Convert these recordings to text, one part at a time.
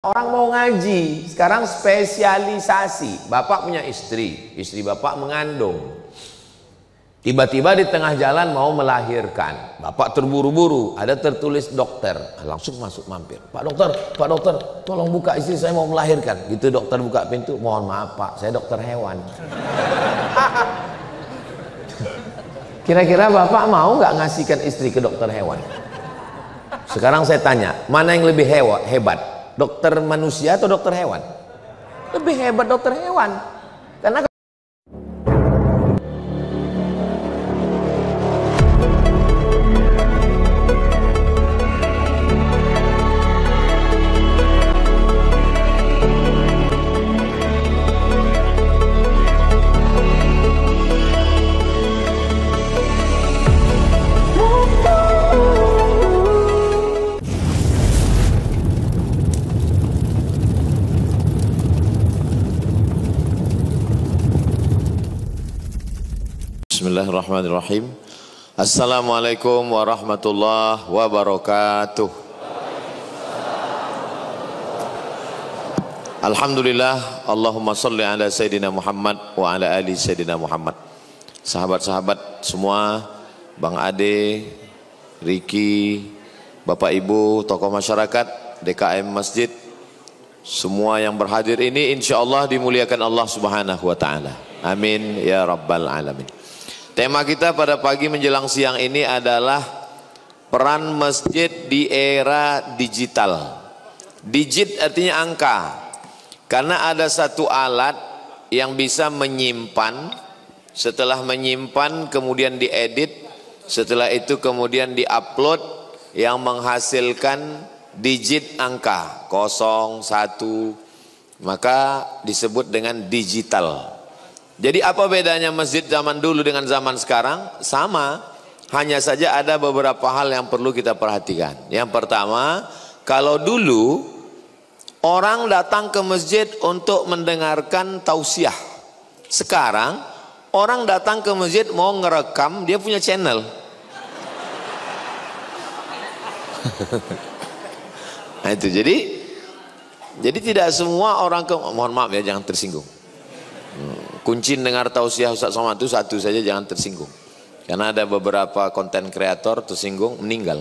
Orang mau ngaji, sekarang spesialisasi. Bapak punya istri, istri bapak mengandung. Tiba-tiba di tengah jalan mau melahirkan. Bapak terburu-buru, ada tertulis dokter. Langsung masuk mampir. Pak dokter, tolong buka, istri saya mau melahirkan. Gitu dokter buka pintu, mohon maaf pak, saya dokter hewan. Kira-kira bapak mau nggak ngasihkan istri ke dokter hewan? Sekarang saya tanya, mana yang lebih hebat? Dokter manusia atau dokter hewan? Lebih hebat dokter hewan. Karena Bismillahirrahmanirrahim. Assalamualaikum warahmatullahi wabarakatuh. Alhamdulillah, Allahumma salli ala Sayyidina Muhammad wa ala ali Sayyidina Muhammad. Sahabat-sahabat semua, Bang Ade, Riki, Bapak Ibu, tokoh masyarakat, DKM Masjid, semua yang berhadir ini insyaallah dimuliakan Allah Subhanahu wa taala. Amin ya rabbal alamin. Tema kita pada pagi menjelang siang ini adalah peran masjid di era digital. Digit artinya angka. Karena ada satu alat yang bisa menyimpan, setelah menyimpan kemudian diedit, setelah itu kemudian diupload yang menghasilkan digit angka 0, 1, maka disebut dengan digital. Jadi apa bedanya masjid zaman dulu dengan zaman sekarang? Sama, hanya saja ada beberapa hal yang perlu kita perhatikan. Yang pertama, kalau dulu orang datang ke masjid untuk mendengarkan tausiah. Sekarang orang datang ke masjid mau ngerekam, dia punya channel. Nah itu jadi tidak semua orang mohon maaf ya, jangan tersinggung. Kunci dengar tausiah Ustaz Somad itu satu saja, jangan tersinggung. Karena ada beberapa konten kreator tersinggung meninggal.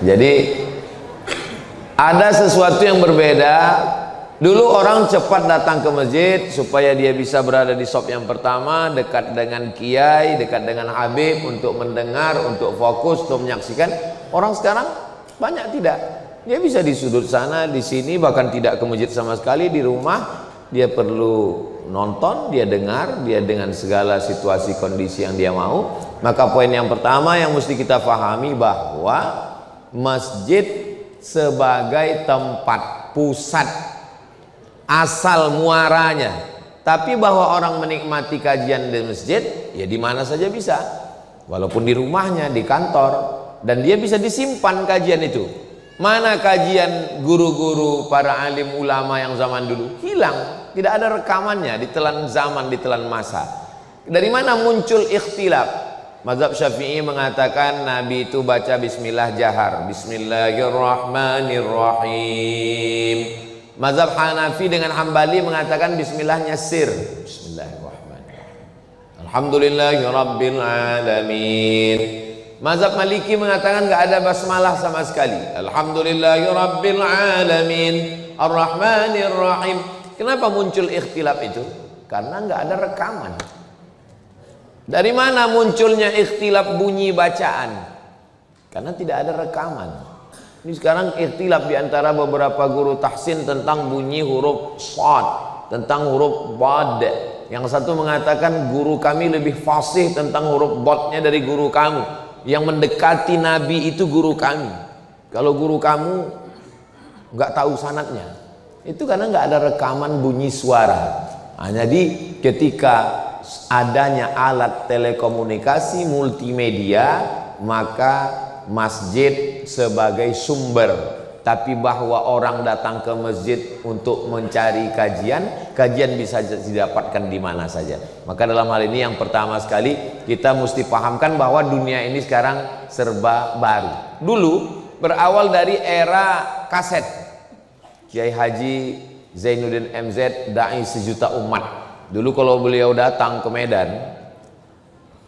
Jadi ada sesuatu yang berbeda. Dulu orang cepat datang ke masjid supaya dia bisa berada di shop yang pertama, dekat dengan kiai, dekat dengan habib, untuk mendengar, untuk fokus, untuk menyaksikan. Orang sekarang banyak tidak. Dia bisa di sudut sana, di sini, bahkan tidak ke masjid sama sekali. Di rumah dia perlu nonton, dia dengar, dia dengan segala situasi kondisi yang dia mau. Maka poin yang pertama yang mesti kita pahami bahwa masjid sebagai tempat pusat asal muaranya. Tapi bahwa orang menikmati kajian di masjid, ya di mana saja bisa. Walaupun di rumahnya, di kantor, dan dia bisa disimpan kajian itu. Mana kajian guru-guru para alim ulama yang zaman dulu? Hilang, tidak ada rekamannya, ditelan zaman, ditelan masa. Dari mana muncul ikhtilaf? Mazhab Syafi'i mengatakan Nabi itu baca bismillah jahar, bismillahirrahmanirrahim. Mazhab Hanafi dengan Hambali mengatakan bismillahnya sir, bismillahirrahmanirrahim. Alhamdulillahirabbil alamin. Mazhab Maliki mengatakan nggak ada basmalah sama sekali. Alhamdulillahirabbil alamin, arrahmanir rahim. Kenapa muncul ikhtilaf itu? Karena nggak ada rekaman. Dari mana munculnya ikhtilaf bunyi bacaan? Karena tidak ada rekaman. Ini sekarang ikhtilaf di antara beberapa guru tahsin tentang bunyi huruf shad, tentang huruf bad. Yang satu mengatakan guru kami lebih fasih tentang huruf badnya dari guru kamu. Yang mendekati Nabi itu guru kami. Kalau guru kamu nggak tahu sanadnya, itu karena nggak ada rekaman bunyi suara. Nah, jadi ketika adanya alat telekomunikasi multimedia, maka masjid sebagai sumber. Tapi bahwa orang datang ke masjid untuk mencari kajian, kajian bisa didapatkan di mana saja. Maka dalam hal ini yang pertama sekali kita mesti pahamkan bahwa dunia ini sekarang serba baru. Dulu berawal dari era kaset. Kiai Haji Zainuddin MZ, dai sejuta umat. Dulu kalau beliau datang ke Medan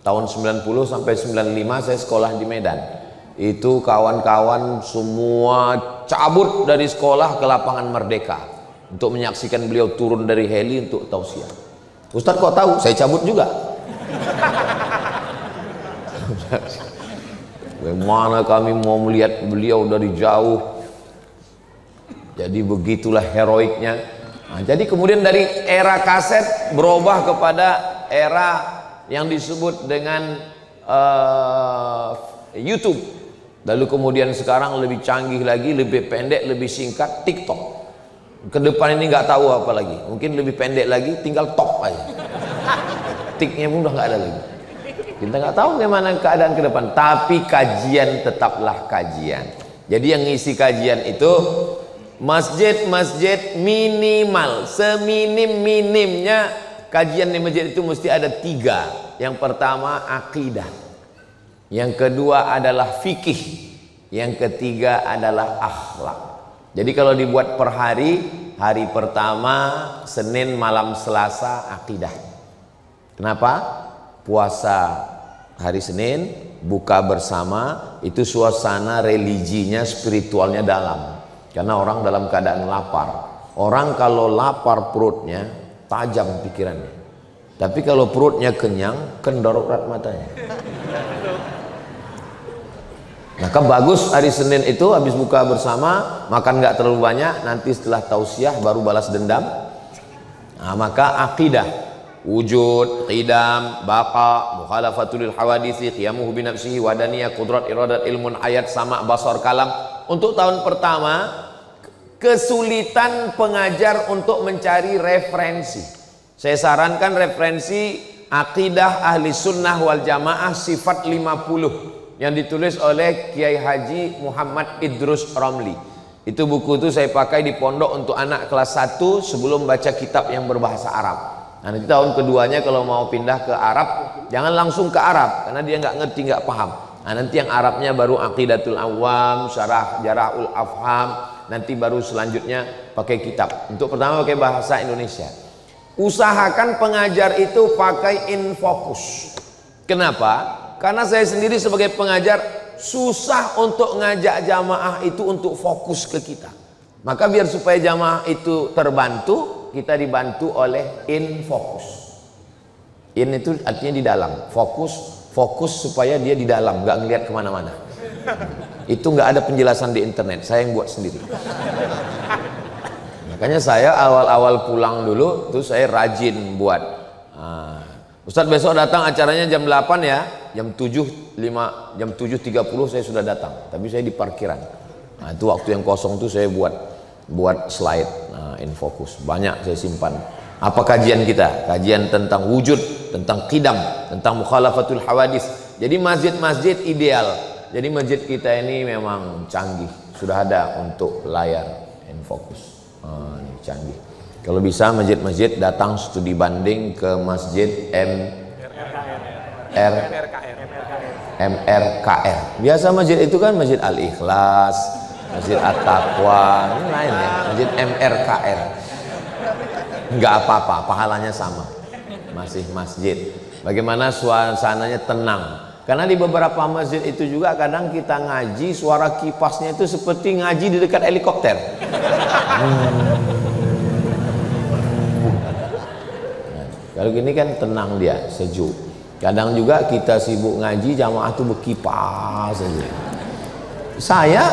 tahun 90 sampai 95 saya sekolah di Medan. Itu kawan-kawan semua cabut dari sekolah ke lapangan Merdeka untuk menyaksikan beliau turun dari heli untuk tausiah. Ustadz kok tahu? Saya cabut juga. Bagaimana kami mau melihat beliau dari jauh. Jadi begitulah heroiknya. Nah, jadi kemudian dari era kaset berubah kepada era yang disebut dengan YouTube. Lalu kemudian sekarang lebih canggih lagi, lebih pendek, lebih singkat, TikTok. Ke depan ini nggak tahu apa lagi. Mungkin lebih pendek lagi, tinggal top aja. Tiknya pun udah nggak ada lagi. Kita nggak tahu bagaimana keadaan ke depan. Tapi kajian tetaplah kajian. Jadi yang ngisi kajian itu masjid-masjid minimal, seminim-minimnya kajian di masjid itu mesti ada 3. Yang pertama akidah, yang kedua adalah fikih, yang ketiga adalah akhlak. Jadi kalau dibuat per hari, hari pertama Senin malam Selasa akidah. Kenapa? Puasa hari Senin, buka bersama, itu suasana religinya, spiritualnya dalam. Karena orang dalam keadaan lapar. Orang kalau lapar perutnya tajam pikirannya. Tapi kalau perutnya kenyang, kendor urat matanya. Maka bagus hari Senin itu habis buka bersama, makan nggak terlalu banyak, nanti setelah tausiah baru balas dendam. Nah, maka akidah, wujud, qidam, baqa, mukhalafatul hawadisi, qiyamuhu binafsihi, wadaniyah, qudrat, iradat, ilmun, ayat, sama, basar, kalam. Untuk tahun pertama, kesulitan pengajar untuk mencari referensi. Saya sarankan referensi Aqidah Ahli Sunnah wal Jamaah Sifat 50 yang ditulis oleh Kiai Haji Muhammad Idrus Romli. Itu buku itu saya pakai di pondok untuk anak kelas 1 sebelum baca kitab yang berbahasa Arab. Nah, nanti tahun keduanya kalau mau pindah ke Arab, jangan langsung ke Arab karena dia nggak ngerti, nggak paham. Nah, nanti yang Arabnya baru Aqidatul Awam, Syarah Jarahul Afham, nanti baru selanjutnya pakai kitab. Untuk pertama pakai bahasa Indonesia. Usahakan pengajar itu pakai infocus. Kenapa? Karena saya sendiri sebagai pengajar susah untuk ngajak jamaah itu untuk fokus ke kita. Maka biar supaya jamaah itu terbantu, kita dibantu oleh infocus. In itu artinya di dalam, fokus supaya dia di dalam, nggak ngelihat kemana-mana. Itu nggak ada penjelasan di internet, saya yang buat sendiri. Makanya saya awal-awal pulang dulu tuh saya rajin buat. Ustadz besok datang acaranya jam 8 ya, jam 7.30 saya sudah datang, tapi saya di parkiran. Nah, itu waktu yang kosong tuh saya buat slide, infocus banyak saya simpan. Apa kajian kita? Kajian tentang wujud, tentang qidam, tentang mukhalafatul hawadis. Jadi masjid-masjid ideal. Jadi masjid kita ini memang canggih, sudah ada untuk layar infocus. Ini canggih. Kalau bisa masjid-masjid datang studi banding ke masjid MRKR. Biasa masjid itu kan masjid Al-Ikhlas, masjid At-Taqwa, ini lain ya, masjid MRKR. Enggak apa-apa, pahalanya sama, masih masjid. Bagaimana suasananya tenang. Karena di beberapa masjid itu juga kadang kita ngaji, suara kipasnya itu seperti ngaji di dekat helikopter. Kalau gini kan tenang dia, sejuk. Kadang juga kita sibuk ngaji, jamaah tuh berkipas saja. Saya,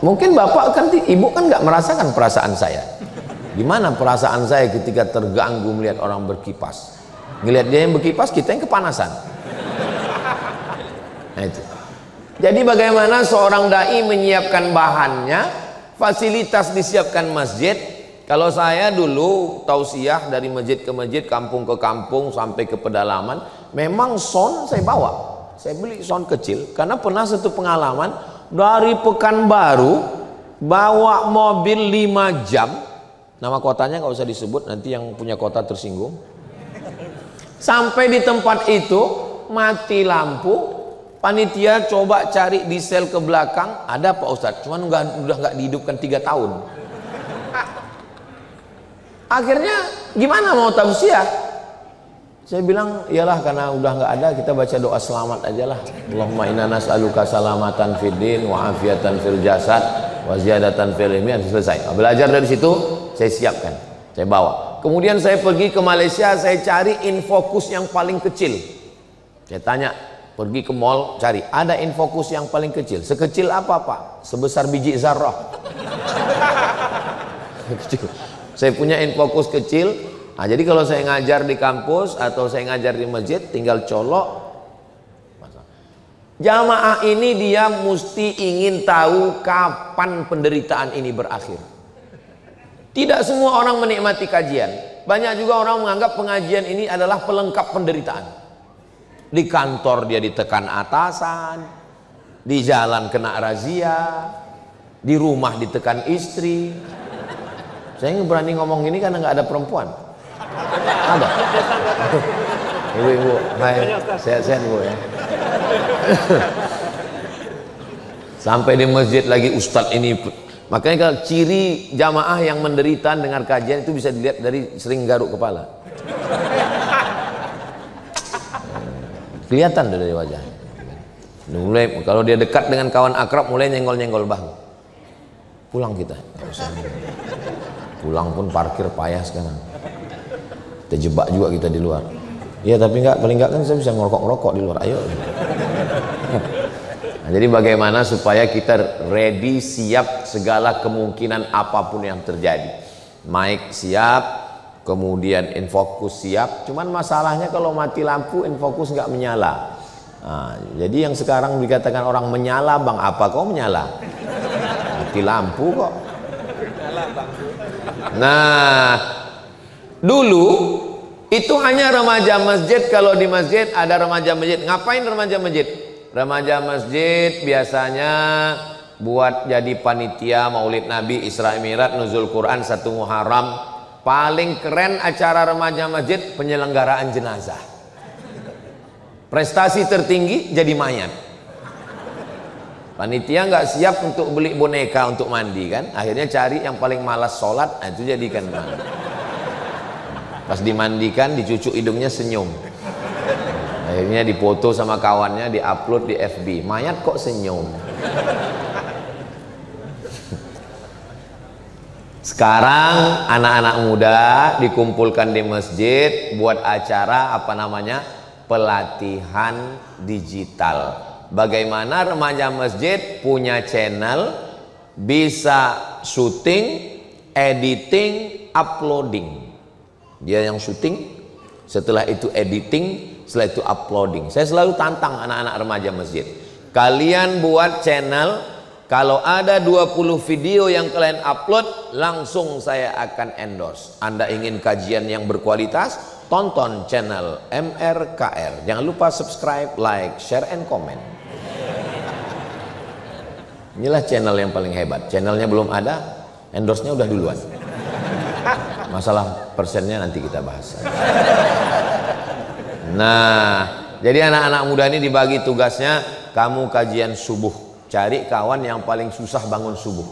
mungkin bapak kan, ibu kan nggak merasakan perasaan saya. Gimana perasaan saya ketika terganggu melihat orang berkipas? Ngelihat dia yang berkipas, kita yang kepanasan. Nah, itu. Jadi bagaimana seorang dai menyiapkan bahannya, fasilitas disiapkan masjid. Kalau saya dulu tausiah dari masjid ke masjid, kampung ke kampung sampai ke pedalaman, memang sound saya bawa. Saya beli sound kecil karena pernah satu pengalaman dari Pekanbaru bawa mobil 5 jam. Nama kotanya nggak usah disebut, nanti yang punya kota tersinggung. Sampai di tempat itu mati lampu, Panitia coba cari di sel ke belakang, ada Pak Ustadz, cuman udah nggak dihidupkan 3 tahun. Akhirnya gimana mau tausiah? Saya bilang, iyalah karena udah nggak ada, kita baca doa selamat aja lah. Allahumma inna nas'aluka salamatan fid din wa afiatan fil jasad wa ziyadatan fil ilmi. Selesai. Belajar dari situ, saya siapkan, saya bawa. Kemudian saya pergi ke Malaysia, saya cari infokus yang paling kecil. Saya tanya, pergi ke mall cari, ada infokus yang paling kecil. Sekecil apa Pak? Sebesar biji zarrah. Kecil. Saya punya infokus kecil. Nah, jadi kalau saya ngajar di kampus atau saya ngajar di masjid, tinggal colok. Jamaah ini dia mesti ingin tahu kapan penderitaan ini berakhir. Tidak semua orang menikmati kajian. Banyak juga orang menganggap pengajian ini adalah pelengkap penderitaan. Di kantor dia ditekan atasan, di jalan kena razia, di rumah ditekan istri. Saya nggak berani ngomong gini karena nggak ada perempuan. Ada? Ibu-ibu, sehat-sehat Bu ya. Sampai di masjid lagi ustadz ini. Makanya kalau ciri jamaah yang menderita dengar kajian itu bisa dilihat dari sering garuk kepala. Kelihatan dari wajahnya. Mulai kalau dia dekat dengan kawan akrab mulai nyenggol-nyenggol bahu. Pulang kita. Pulang pun parkir payah sekarang. Terjebak juga kita di luar. Ya tapi enggak, paling enggak kan saya bisa ngerokok-ngerokok di luar. Ayo. Nah, jadi bagaimana supaya kita ready, siap segala kemungkinan apapun yang terjadi. Mic siap, kemudian infokus siap. Cuman masalahnya kalau mati lampu infokus nggak menyala. Nah, jadi yang sekarang dikatakan orang menyala, bang apa kau menyala? Mati lampu kok. Nah, dulu itu hanya remaja masjid. Kalau di masjid ada remaja masjid. Ngapain remaja masjid? Remaja masjid biasanya buat jadi panitia Maulid Nabi, Isra Mi'raj, Nuzul Quran, 1 Muharram. Paling keren acara remaja masjid penyelenggaraan jenazah. Prestasi tertinggi jadi mayat. Panitia nggak siap untuk beli boneka untuk mandi kan, akhirnya cari yang paling malas sholat, itu jadikan mandi. Pas dimandikan dicucuk hidungnya senyum, akhirnya dipoto sama kawannya, diupload di FB, mayat kok senyum. Sekarang anak-anak muda dikumpulkan di masjid buat acara apa namanya, pelatihan digital. Bagaimana remaja masjid punya channel, bisa syuting, editing, uploading. Dia yang syuting, setelah itu editing, setelah itu uploading. Saya selalu tantang anak-anak remaja masjid. Kalian buat channel, kalau ada 20 video yang kalian upload, langsung saya akan endorse. Anda ingin kajian yang berkualitas? Tonton channel MRKR. Jangan lupa subscribe, like, share, and comment. Inilah channel yang paling hebat. Channelnya belum ada, endorse-nya udah duluan. Masalah persennya nanti kita bahas. Nah, jadi anak-anak muda ini dibagi tugasnya, kamu kajian subuh. Cari kawan yang paling susah bangun subuh.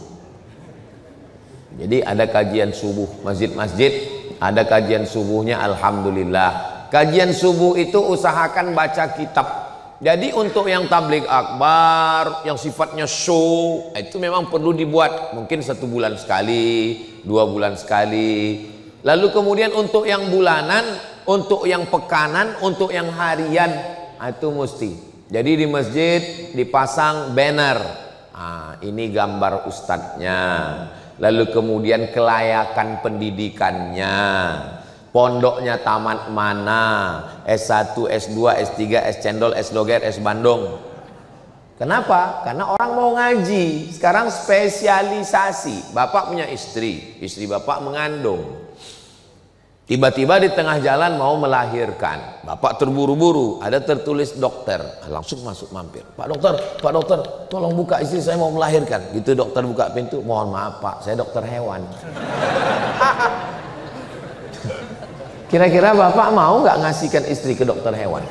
Jadi ada kajian subuh, masjid-masjid ada kajian subuhnya, alhamdulillah. Kajian subuh itu usahakan baca kitab. Jadi untuk yang tabligh akbar, yang sifatnya show, itu memang perlu dibuat. Mungkin 1 bulan sekali, 2 bulan sekali. Lalu kemudian untuk yang bulanan, untuk yang pekanan, untuk yang harian, itu mesti. Jadi di masjid dipasang banner. Nah, ini gambar ustadznya. Lalu kemudian kelayakan pendidikannya. Pondoknya tamat mana, S1, S2, S3, S Cendol, S Doger, S Bandung. Kenapa? Karena orang mau ngaji. Sekarang spesialisasi. Bapak punya istri, istri bapak mengandung. Tiba-tiba di tengah jalan mau melahirkan. Bapak terburu-buru, ada tertulis dokter. Langsung masuk mampir. Pak dokter, tolong buka, istri saya mau melahirkan. Gitu dokter buka pintu, mohon maaf Pak, saya dokter hewan. Kira-kira bapak mau nggak ngasihkan istri ke dokter hewan?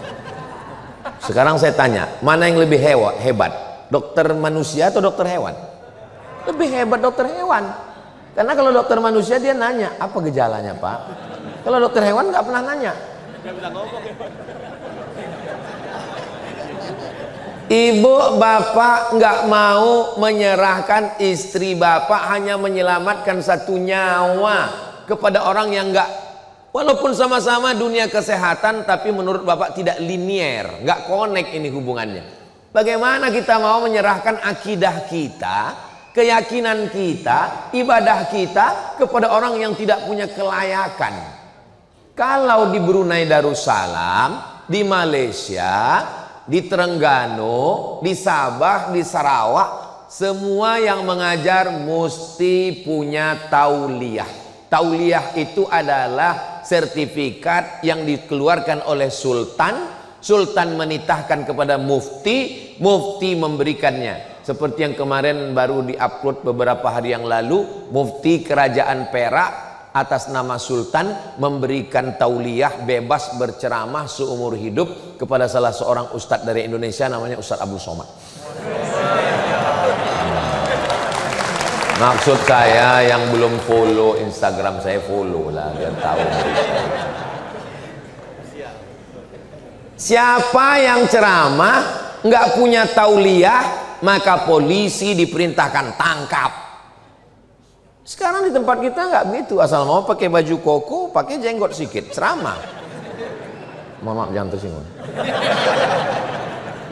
Sekarang saya tanya, mana yang lebih hebat? Dokter manusia atau dokter hewan? Lebih hebat dokter hewan. Karena kalau dokter manusia dia nanya, apa gejalanya Pak? Kalau dokter hewan nggak pernah nanya. Ibu bapak nggak mau menyerahkan istri bapak, hanya menyelamatkan satu nyawa kepada orang yang nggak, walaupun sama-sama dunia kesehatan, tapi menurut bapak tidak linier, nggak connect ini hubungannya. Bagaimana kita mau menyerahkan akidah kita, keyakinan kita, ibadah kita kepada orang yang tidak punya kelayakan? Kalau di Brunei Darussalam, di Malaysia, di Terengganu, di Sabah, di Sarawak, semua yang mengajar mesti punya tauliyah. Tauliyah itu adalah sertifikat yang dikeluarkan oleh sultan. Sultan menitahkan kepada mufti, mufti memberikannya. Seperti yang kemarin baru diupload beberapa hari yang lalu, mufti kerajaan Perak atas nama sultan memberikan tauliyah bebas berceramah seumur hidup kepada salah seorang ustadz dari Indonesia, namanya Ustadz Abdul Somad. Maksud saya yang belum follow Instagram saya, follow lah biar tahu. Siapa yang ceramah nggak punya tauliyah, maka polisi diperintahkan tangkap. Sekarang di tempat kita nggak begitu, asal mau pakai baju koko, pakai jenggot sedikit, ceramah. Maaf jangan tersinggung.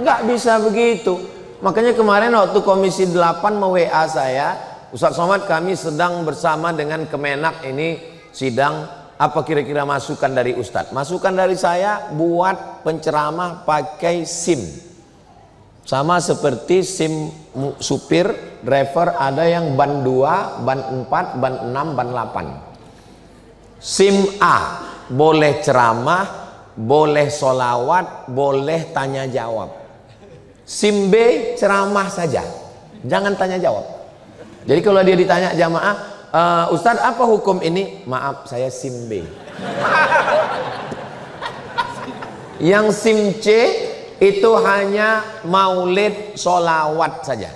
Nggak bisa begitu. Makanya kemarin waktu Komisi 8 WA saya, Ustadz Somad, kami sedang bersama dengan Kemenak ini sidang, apa kira-kira masukan dari Ustadz? Masukan dari saya, buat penceramah pakai SIM. Sama seperti SIM supir, driver, ada yang ban 2, ban 4, ban 6, ban 8. SIM A boleh ceramah, boleh solawat, boleh tanya jawab. SIM B ceramah saja, jangan tanya jawab. Jadi kalau dia ditanya jamaah, Ustadz apa hukum ini? Maaf saya SIM B. Yang SIM C itu hanya maulid solawat saja.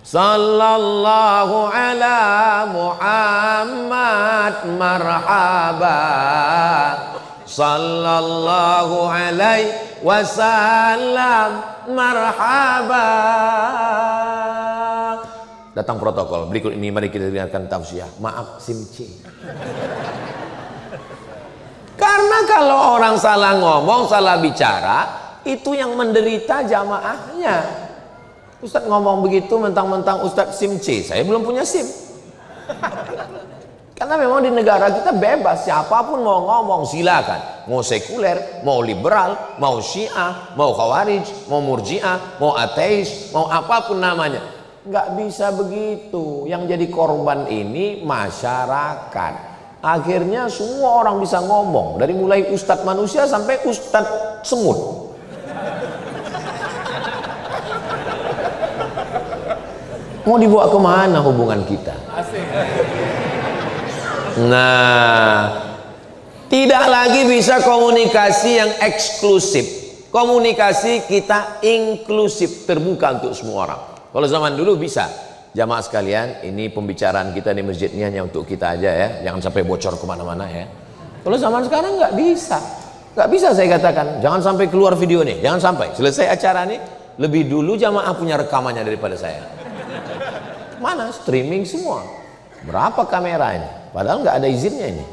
Sallallahu ala Muhammad marhaba, sallallahu alaihi wasallam marhaba. Datang protokol, berikut ini mari kita dengarkan tausiah. Maaf SIM C. Karena kalau orang salah ngomong, salah bicara, itu yang menderita jamaahnya. Ustadz ngomong begitu mentang-mentang Ustadz SIM C, saya belum punya SIM. Karena memang di negara kita bebas, siapapun mau ngomong silakan. Mau sekuler, mau liberal, mau syiah, mau khawarij, mau murjiah, mau ateis, mau apapun namanya. Nggak bisa begitu. Yang jadi korban ini masyarakat. Akhirnya semua orang bisa ngomong, dari mulai ustadz manusia sampai ustadz semut. Mau dibawa kemana hubungan kita? Nah, tidak lagi bisa komunikasi yang eksklusif. Komunikasi kita inklusif, terbuka untuk semua orang. Kalau zaman dulu bisa. Jamaah sekalian, ini pembicaraan kita di masjid ini hanya untuk kita aja ya, jangan sampai bocor kemana-mana ya. Kalau zaman sekarang nggak bisa, saya katakan, jangan sampai keluar video nih, jangan sampai selesai acara nih, lebih dulu jamaah punya rekamannya daripada saya. Mana streaming semua, berapa kamera ini, padahal nggak ada izinnya ini.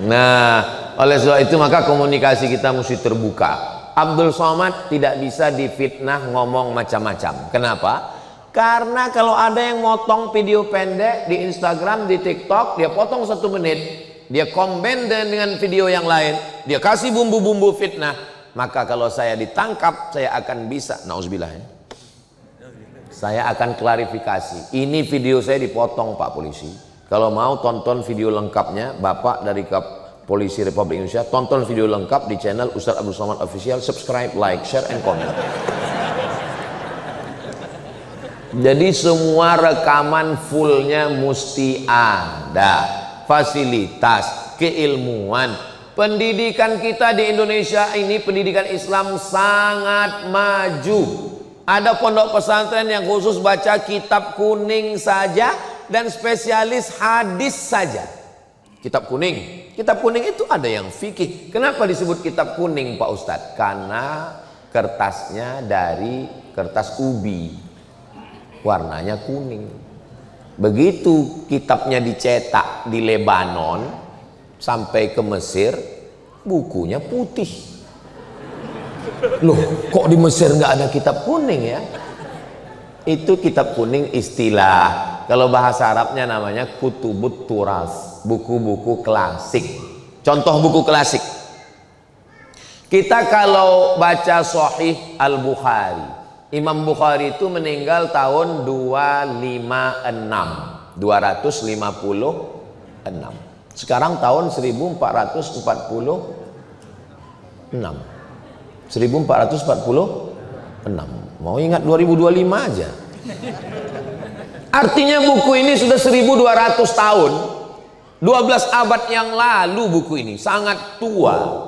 Nah, oleh sebab itu maka komunikasi kita mesti terbuka. Abdul Somad tidak bisa difitnah ngomong macam-macam. Kenapa? Karena kalau ada yang motong video pendek di Instagram, di TikTok, dia potong 1 menit, dia combine dengan video yang lain, dia kasih bumbu-bumbu fitnah, maka kalau saya ditangkap, saya akan bisa, nauzubillah ya, saya akan klarifikasi. Ini video saya dipotong Pak Polisi. Kalau mau tonton video lengkapnya, Bapak dari Polisi Republik Indonesia, tonton video lengkap di channel Ustadz Abdul Somad Official, subscribe, like, share, and comment. Jadi semua rekaman fullnya mesti ada. Fasilitas, keilmuan, pendidikan kita di Indonesia ini, pendidikan Islam sangat maju. Ada pondok pesantren yang khusus baca kitab kuning saja dan spesialis hadis saja. Kitab kuning. Kitab kuning itu ada yang fikih. Kenapa disebut kitab kuning Pak Ustadz? Karena kertasnya dari kertas ubi. Warnanya kuning. Begitu kitabnya dicetak di Lebanon sampai ke Mesir, bukunya putih. Loh, kok di Mesir nggak ada kitab kuning ya? Itu kitab kuning istilah. Kalau bahasa Arabnya namanya kutubut turas, buku-buku klasik. Contoh buku klasik. Kita kalau baca Sahih Al-Bukhari, Imam Bukhari itu meninggal tahun 256. Sekarang tahun 1446. 1446. Mau ingat 2025 aja. Artinya buku ini sudah 1200 tahun. 12 abad yang lalu buku ini. Sangat tua.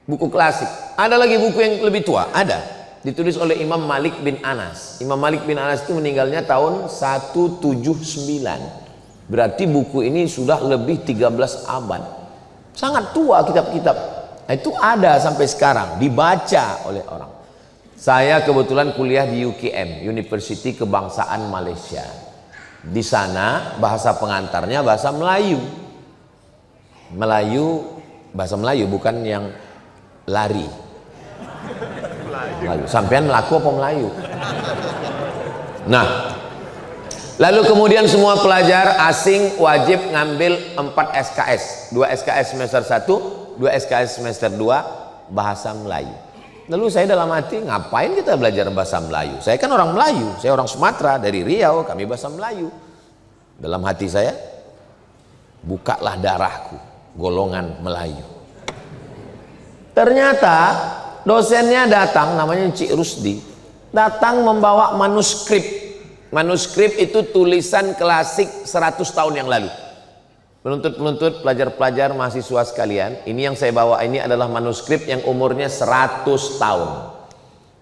Buku klasik. Ada lagi buku yang lebih tua? Ada. Ditulis oleh Imam Malik bin Anas. Imam Malik bin Anas itu meninggalnya tahun 179. Berarti buku ini sudah lebih 13 abad. Sangat tua kitab-kitab. Itu ada sampai sekarang. Dibaca oleh orang. Saya kebetulan kuliah di UKM, University Kebangsaan Malaysia. Di sana bahasa pengantarnya bahasa Melayu. Bahasa Melayu bukan yang lari. Melayu. Sampean laku apa Melayu? Nah, lalu kemudian semua pelajar asing wajib ngambil 4 SKS. 2 SKS semester 1, 2 SKS semester 2 bahasa Melayu. Lalu saya dalam hati, ngapain kita belajar bahasa Melayu? Saya kan orang Melayu, saya orang Sumatera, dari Riau, kami bahasa Melayu. Dalam hati saya, bukalah darahku, golongan Melayu. Ternyata dosennya datang, namanya Cik Rusdi, datang membawa manuskrip. Manuskrip itu tulisan klasik 100 tahun yang lalu. Penuntut-penuntut, pelajar-pelajar, mahasiswa sekalian, ini yang saya bawa ini adalah manuskrip yang umurnya 100 tahun.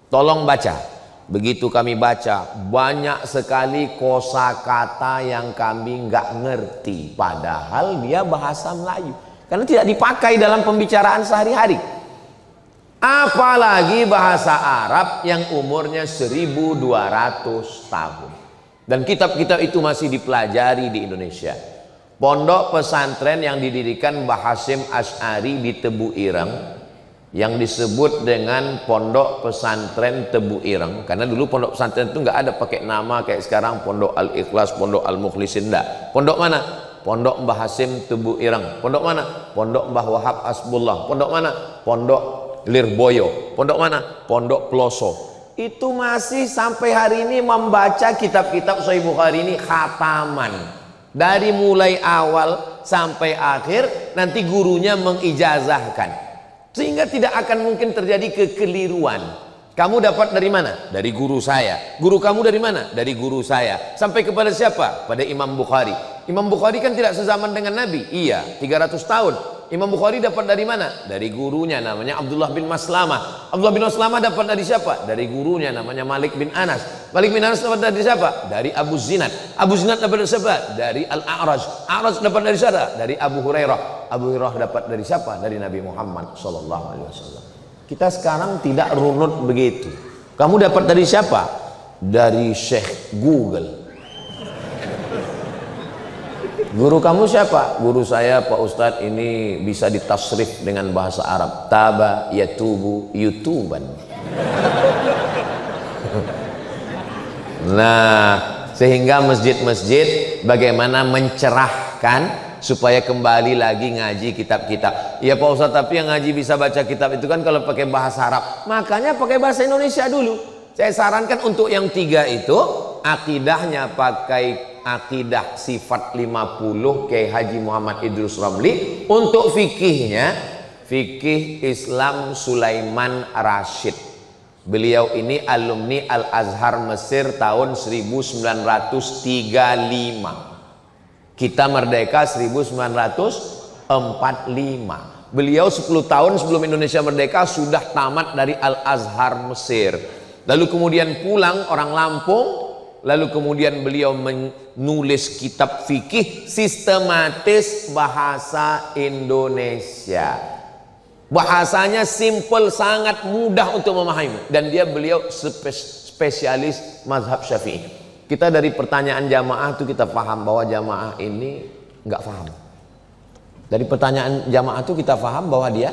Tolong baca. Begitu kami baca, banyak sekali kosakata yang kami nggak ngerti, padahal dia bahasa Melayu. Karena tidak dipakai dalam pembicaraan sehari-hari. Apalagi bahasa Arab yang umurnya 1200 tahun. Dan kitab-kitab itu masih dipelajari di Indonesia. Pondok pesantren yang didirikan Mbah Hasyim Asy'ari di Tebu Ireng, yang disebut dengan Pondok Pesantren Tebu Ireng, karena dulu pondok pesantren itu nggak ada pakai nama kayak sekarang Pondok Al-Ikhlas, Pondok Al-Mukhlisin, enggak. Pondok mana? Pondok Mbah Hasyim Tebu Ireng. Pondok mana? Pondok Mbah Wahab Asbullah. Pondok mana? Pondok Lirboyo. Pondok mana? Pondok Ploso. Itu masih sampai hari ini membaca kitab-kitab Sahih Bukhari ini khataman. Dari mulai awal sampai akhir, nanti gurunya mengijazahkan. Sehingga tidak akan mungkin terjadi kekeliruan. Kamu dapat dari mana? Dari guru saya. Guru kamu dari mana? Dari guru saya. Sampai kepada siapa? Pada Imam Bukhari. Imam Bukhari kan tidak sezaman dengan Nabi. Iya, 300 tahun. Imam Bukhari dapat dari mana? Dari gurunya namanya Abdullah bin Maslamah. Abdullah bin Maslamah dapat dari siapa? Dari gurunya namanya Malik bin Anas. Malik bin Anas dapat dari siapa? Dari Abu Zinad. Abu Zinad dapat dari siapa? Dari Al-A'raj. A'raj dapat dari siapa? Dari Abu Hurairah. Abu Hurairah dapat dari siapa? Dari Nabi Muhammad SAW. Kita sekarang tidak runut begitu. Kamu dapat dari siapa? Dari Syekh Google. Guru kamu siapa? Guru saya Pak Ustadz ini bisa ditasrif dengan bahasa Arab. Taba yatubu yutuban. Nah, sehingga masjid-masjid bagaimana mencerahkan supaya kembali lagi ngaji kitab-kitab. Ya Pak Ustadz, tapi yang ngaji bisa baca kitab itu kan kalau pakai bahasa Arab. Makanya pakai bahasa Indonesia dulu. Saya sarankan untuk yang 3 itu, akidahnya pakai akidah sifat 50 Kiai Haji Muhammad Idrus Ramli. Untuk fikihnya fikih Islam Sulaiman Rashid. Beliau ini alumni Al-Azhar Mesir tahun 1935. Kita merdeka 1945. Beliau 10 tahun sebelum Indonesia merdeka sudah tamat dari Al-Azhar Mesir. Lalu kemudian pulang orang Lampung. Lalu kemudian beliau menulis kitab fikih sistematis bahasa Indonesia. Bahasanya simple, sangat mudah untuk memahami. Dan beliau spesialis mazhab Syafi'i. Kita dari pertanyaan jamaah itu kita paham bahwa jamaah ini nggak paham. Dari pertanyaan jamaah itu kita paham bahwa dia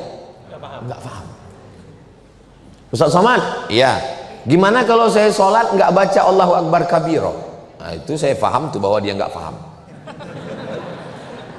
nggak paham. Ustaz Somad, iya. Gimana kalau saya sholat nggak baca Allahu Akbar kabiro? Nah, itu saya paham tuh bahwa dia nggak paham.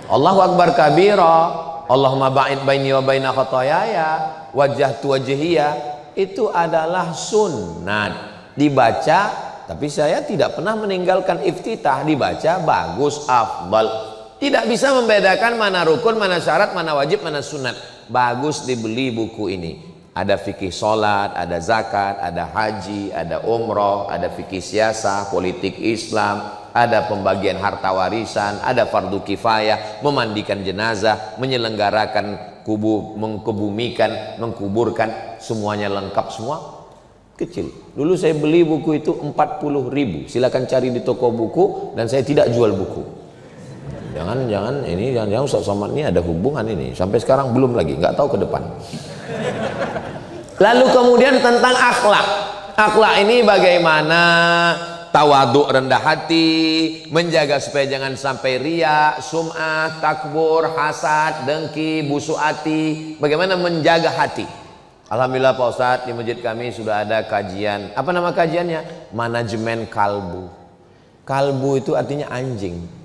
Allahu Akbar kabiro, Allahumma ba'id baini wa baina khotoyaya, wajjahtu wajhiyya, itu adalah sunnat. Dibaca, tapi saya tidak pernah meninggalkan iftitah. Dibaca bagus, afdal. Tidak bisa membedakan mana rukun, mana syarat, mana wajib, mana sunat. Bagus dibeli buku ini. Ada fikih sholat, ada zakat, ada haji, ada umroh, ada fikih siasah, politik Islam, ada pembagian harta warisan, ada fardu kifayah, memandikan jenazah, menyelenggarakan mengkebumikan, mengkuburkan, semuanya lengkap semua. Kecil. Dulu saya beli buku itu 40.000. Silakan cari di toko buku, dan saya tidak jual buku. Jangan Ustaz Somad ini ada hubungan ini. Sampai sekarang belum lagi, nggak tahu ke depan. Lalu kemudian tentang akhlak. Akhlak ini bagaimana tawaduk, rendah hati, menjaga supaya jangan sampai riya, sum'ah, takbur, hasad, dengki, busuk hati. Bagaimana menjaga hati. Alhamdulillah Pak Ustadz, di masjid kami sudah ada kajian. Apa nama kajiannya? Manajemen kalbu. Kalbu itu artinya anjing.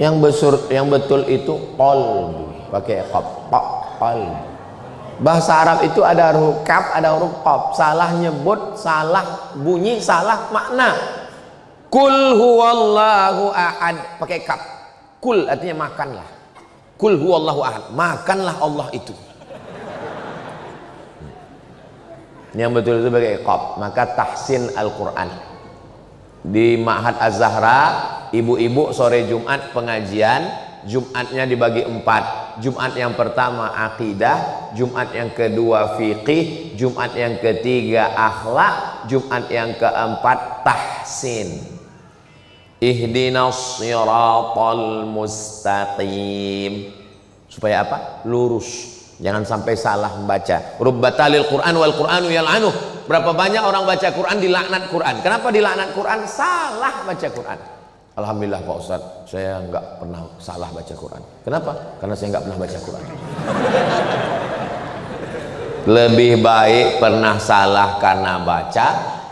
Yang betul itu qalbu, pakai qalbu. Bahasa Arab itu ada huruf kaf, ada huruf qaf. Salah nyebut, salah bunyi, salah makna. Kul huwallahu ahad, pakai kaf. Kul artinya makanlah. Kul huwallahu ahad, makanlah Allah itu. Yang betul itu pakai qaf. Maka tahsin Al-Quran. Di Ma'had Az-Zahra, ibu-ibu sore Jumat pengajian. Jumatnya dibagi 4. Jumat yang pertama akidah, Jumat yang kedua fiqih, Jumat yang ketiga akhlak, Jumat yang keempat tahsin. Ihdinas siratal mustaqim. Supaya apa? Lurus. Jangan sampai salah membaca. Rubbatalil Quran wal Quranu yal'anuh. Berapa banyak orang baca Quran dilaknat Quran. Kenapa dilaknat Quran? Salah baca Quran. Alhamdulillah Pak Ustadz, saya nggak pernah salah baca Quran. Kenapa? Karena saya nggak pernah baca Quran. Lebih baik pernah salah karena baca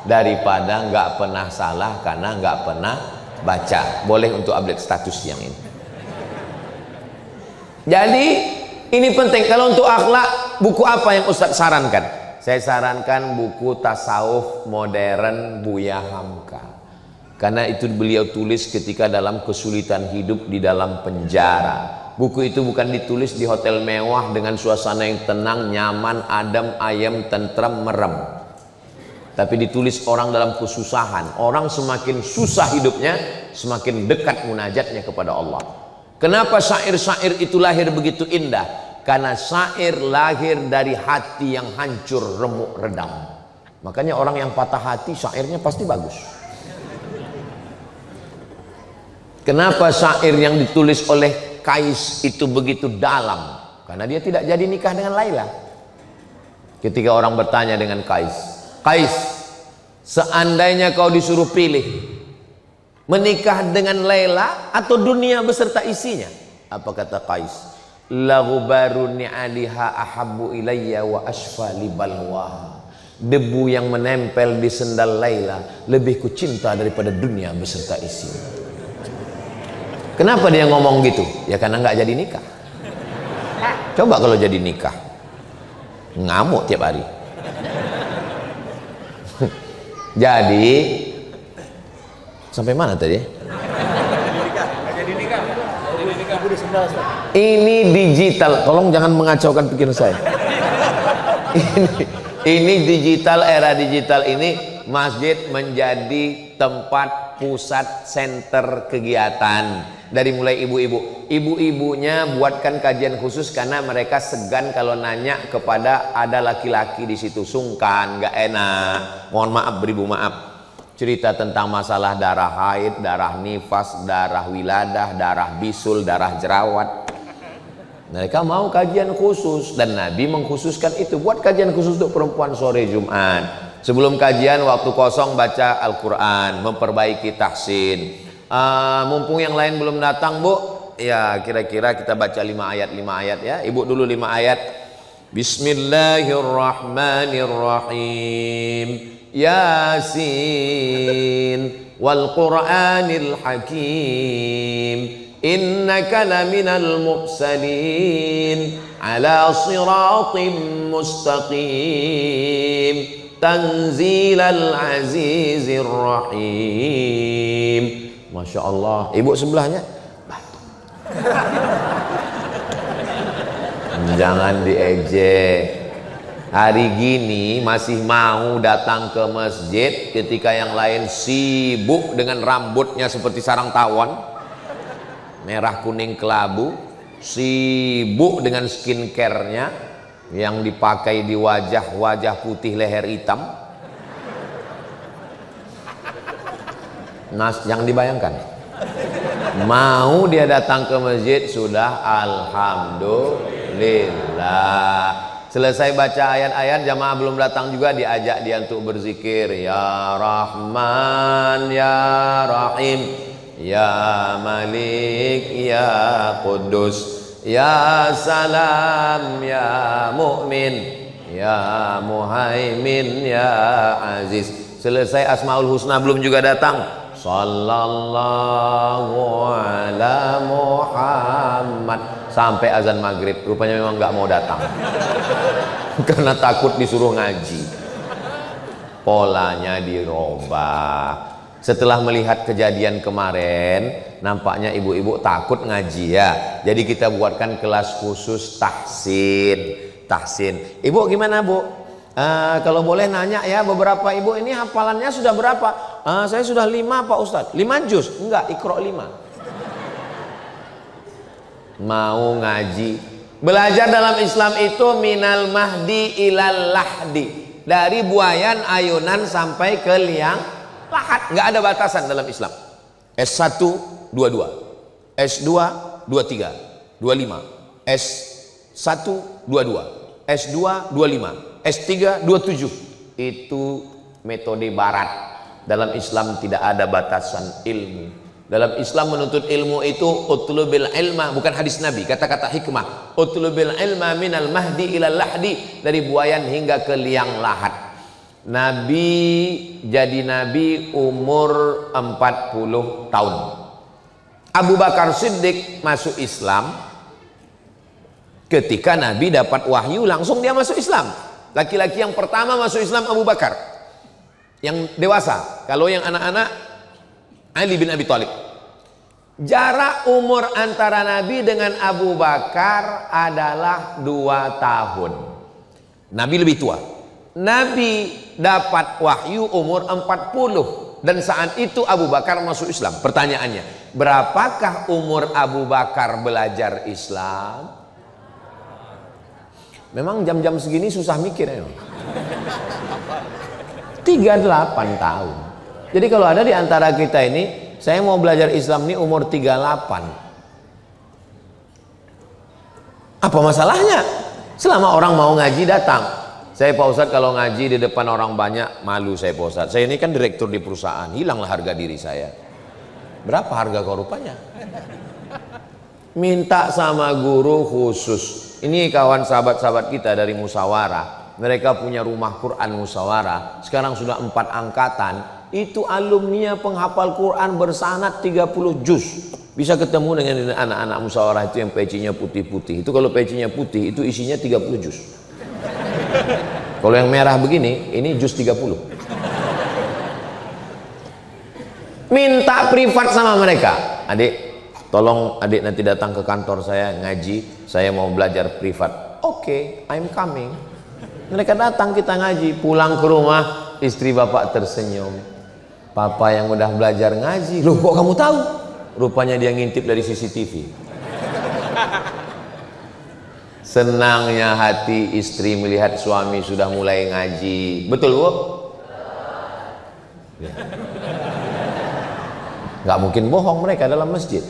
daripada nggak pernah salah karena nggak pernah baca. Boleh untuk update status yang ini. Jadi ini penting. Kalau untuk akhlak, buku apa yang Ustadz sarankan? Saya sarankan buku tasawuf modern Buya Hamka. Karena itu beliau tulis ketika dalam kesulitan hidup di dalam penjara. Buku itu bukan ditulis di hotel mewah dengan suasana yang tenang, nyaman, adem, ayem, tentram, merem. Tapi ditulis orang dalam kesusahan. Orang semakin susah hidupnya, semakin dekat munajatnya kepada Allah. Kenapa syair-syair itu lahir begitu indah? Karena syair lahir dari hati yang hancur, remuk, redam. Makanya orang yang patah hati syairnya pasti bagus. Kenapa syair yang ditulis oleh Kais itu begitu dalam? Karena dia tidak jadi nikah dengan Laila. Ketika orang bertanya dengan Kais, Kais, seandainya kau disuruh pilih menikah dengan Laila atau dunia beserta isinya, apa kata Kais? Laghubaru ni'aliha ahabbu ilayya wa ashfa li balwaha. Debu yang menempel di sendal Laila lebih kucinta daripada dunia beserta isinya. Kenapa dia ngomong gitu? Ya karena nggak jadi nikah. Coba kalau jadi nikah, ngamuk tiap hari. Jadi sampai mana tadi? Ini digital. Tolong jangan mengacaukan pikiran saya. Ini digital, era digital ini masjid menjadi tempat pusat center kegiatan. dari mulai ibu-ibu. Ibu-ibunya buatkan kajian khusus karena mereka segan kalau nanya kepada ada laki-laki di situ, sungkan, nggak enak. Mohon maaf, beribu maaf. Cerita tentang masalah darah haid, darah nifas, darah wiladah, darah bisul, darah jerawat. Mereka mau kajian khusus dan Nabi mengkhususkan itu. Buat kajian khusus untuk perempuan sore Jumat. Sebelum kajian waktu kosong baca Al-Quran, memperbaiki tahsin. Mumpung yang lain belum datang, Bu, ya kira-kira kita baca 5 ayat ya. Ibu dulu 5 ayat. Bismillahirrahmanirrahim. Yasin wal Qur'anil Hakim. Innaka laminal mursalin ala siratim mustaqim. Tanzilal azizir rahim. Masya Allah. Ibu sebelahnya batu. Jangan diejek. Hari gini masih mau datang ke masjid ketika yang lain sibuk dengan rambutnya seperti sarang tawon, merah kuning kelabu, sibuk dengan skincare-nya yang dipakai di wajah putih leher hitam. Yang dibayangkan, mau dia datang ke masjid sudah alhamdulillah. Selesai baca ayat-ayat, jamaah belum datang juga diajak dia untuk berzikir. Ya Rahman, Ya Rahim, Ya Malik, Ya Qudus, Ya Salam, Ya Mu'min, Ya Muhaimin, Ya Aziz. Selesai Asmaul Husna belum juga datang. Sallallahu ala Muhammad. Sampai azan maghrib, rupanya memang nggak mau datang karena takut disuruh ngaji. Polanya dirubah. Setelah melihat kejadian kemarin, nampaknya ibu-ibu takut ngaji ya. Jadi kita buatkan kelas khusus tahsin. Ibu gimana, Bu? Kalau boleh nanya ya, beberapa ibu ini hafalannya sudah berapa? Saya sudah 5 Pak Ustadz. 5 juz? Enggak, Iqra 5. Mau ngaji, belajar dalam Islam itu minal mahdi ilal lahdi, dari buayan ayunan sampai ke liang lahat, nggak ada batasan dalam Islam. S1 22, S2 23, 25, S1 22, S2 25, S3 27. Itu metode barat. Dalam Islam tidak ada batasan ilmu. Dalam Islam menuntut ilmu itu utlubil ilma, bukan hadis Nabi, kata-kata hikmah. Utlubil ilma minal mahdi ilal lahdi, dari buayan hingga ke liang lahat. Nabi jadi nabi umur 40 tahun. Abu Bakar Siddiq masuk Islam ketika Nabi dapat wahyu langsung dia masuk Islam. Laki-laki yang pertama masuk Islam Abu Bakar, yang dewasa. Kalau yang anak-anak Ali bin Abi Thalib. Jarak umur antara Nabi dengan Abu Bakar adalah 2 tahun. Nabi lebih tua. Nabi dapat wahyu umur 40 dan saat itu Abu Bakar masuk Islam. Pertanyaannya, berapakah umur Abu Bakar belajar Islam? Memang jam-jam segini susah mikir ya. 38 tahun. Jadi kalau ada di antara kita ini, saya mau belajar Islam ini umur 38. Apa masalahnya? Selama orang mau ngaji datang. Saya Pak Ustadz kalau ngaji di depan orang banyak malu saya Pak Ustadz. Saya ini kan direktur di perusahaan, hilanglah harga diri saya. Berapa harga kau rupanya? Minta sama guru khusus. Ini kawan sahabat-sahabat kita dari Musawarah. Mereka punya rumah Quran Musawarah. Sekarang sudah 4 angkatan. Itu alumni penghafal Quran bersanad 30 juz. Bisa ketemu dengan anak-anak Musawarah itu yang pecinya putih-putih. Itu kalau pecinya putih itu isinya 30 juz. Kalau yang merah begini, ini juz 30. Minta privat sama mereka. Adik, tolong adik nanti datang ke kantor saya ngaji. Saya mau belajar privat. Oke, I'm coming. Mereka datang, kita ngaji. Pulang ke rumah, istri bapak tersenyum. Papa yang udah belajar ngaji. Loh, kok kamu tahu? Rupanya dia ngintip dari CCTV. Senangnya hati istri melihat suami sudah mulai ngaji. Betul, Bu? Nggak mungkin bohong mereka dalam masjid.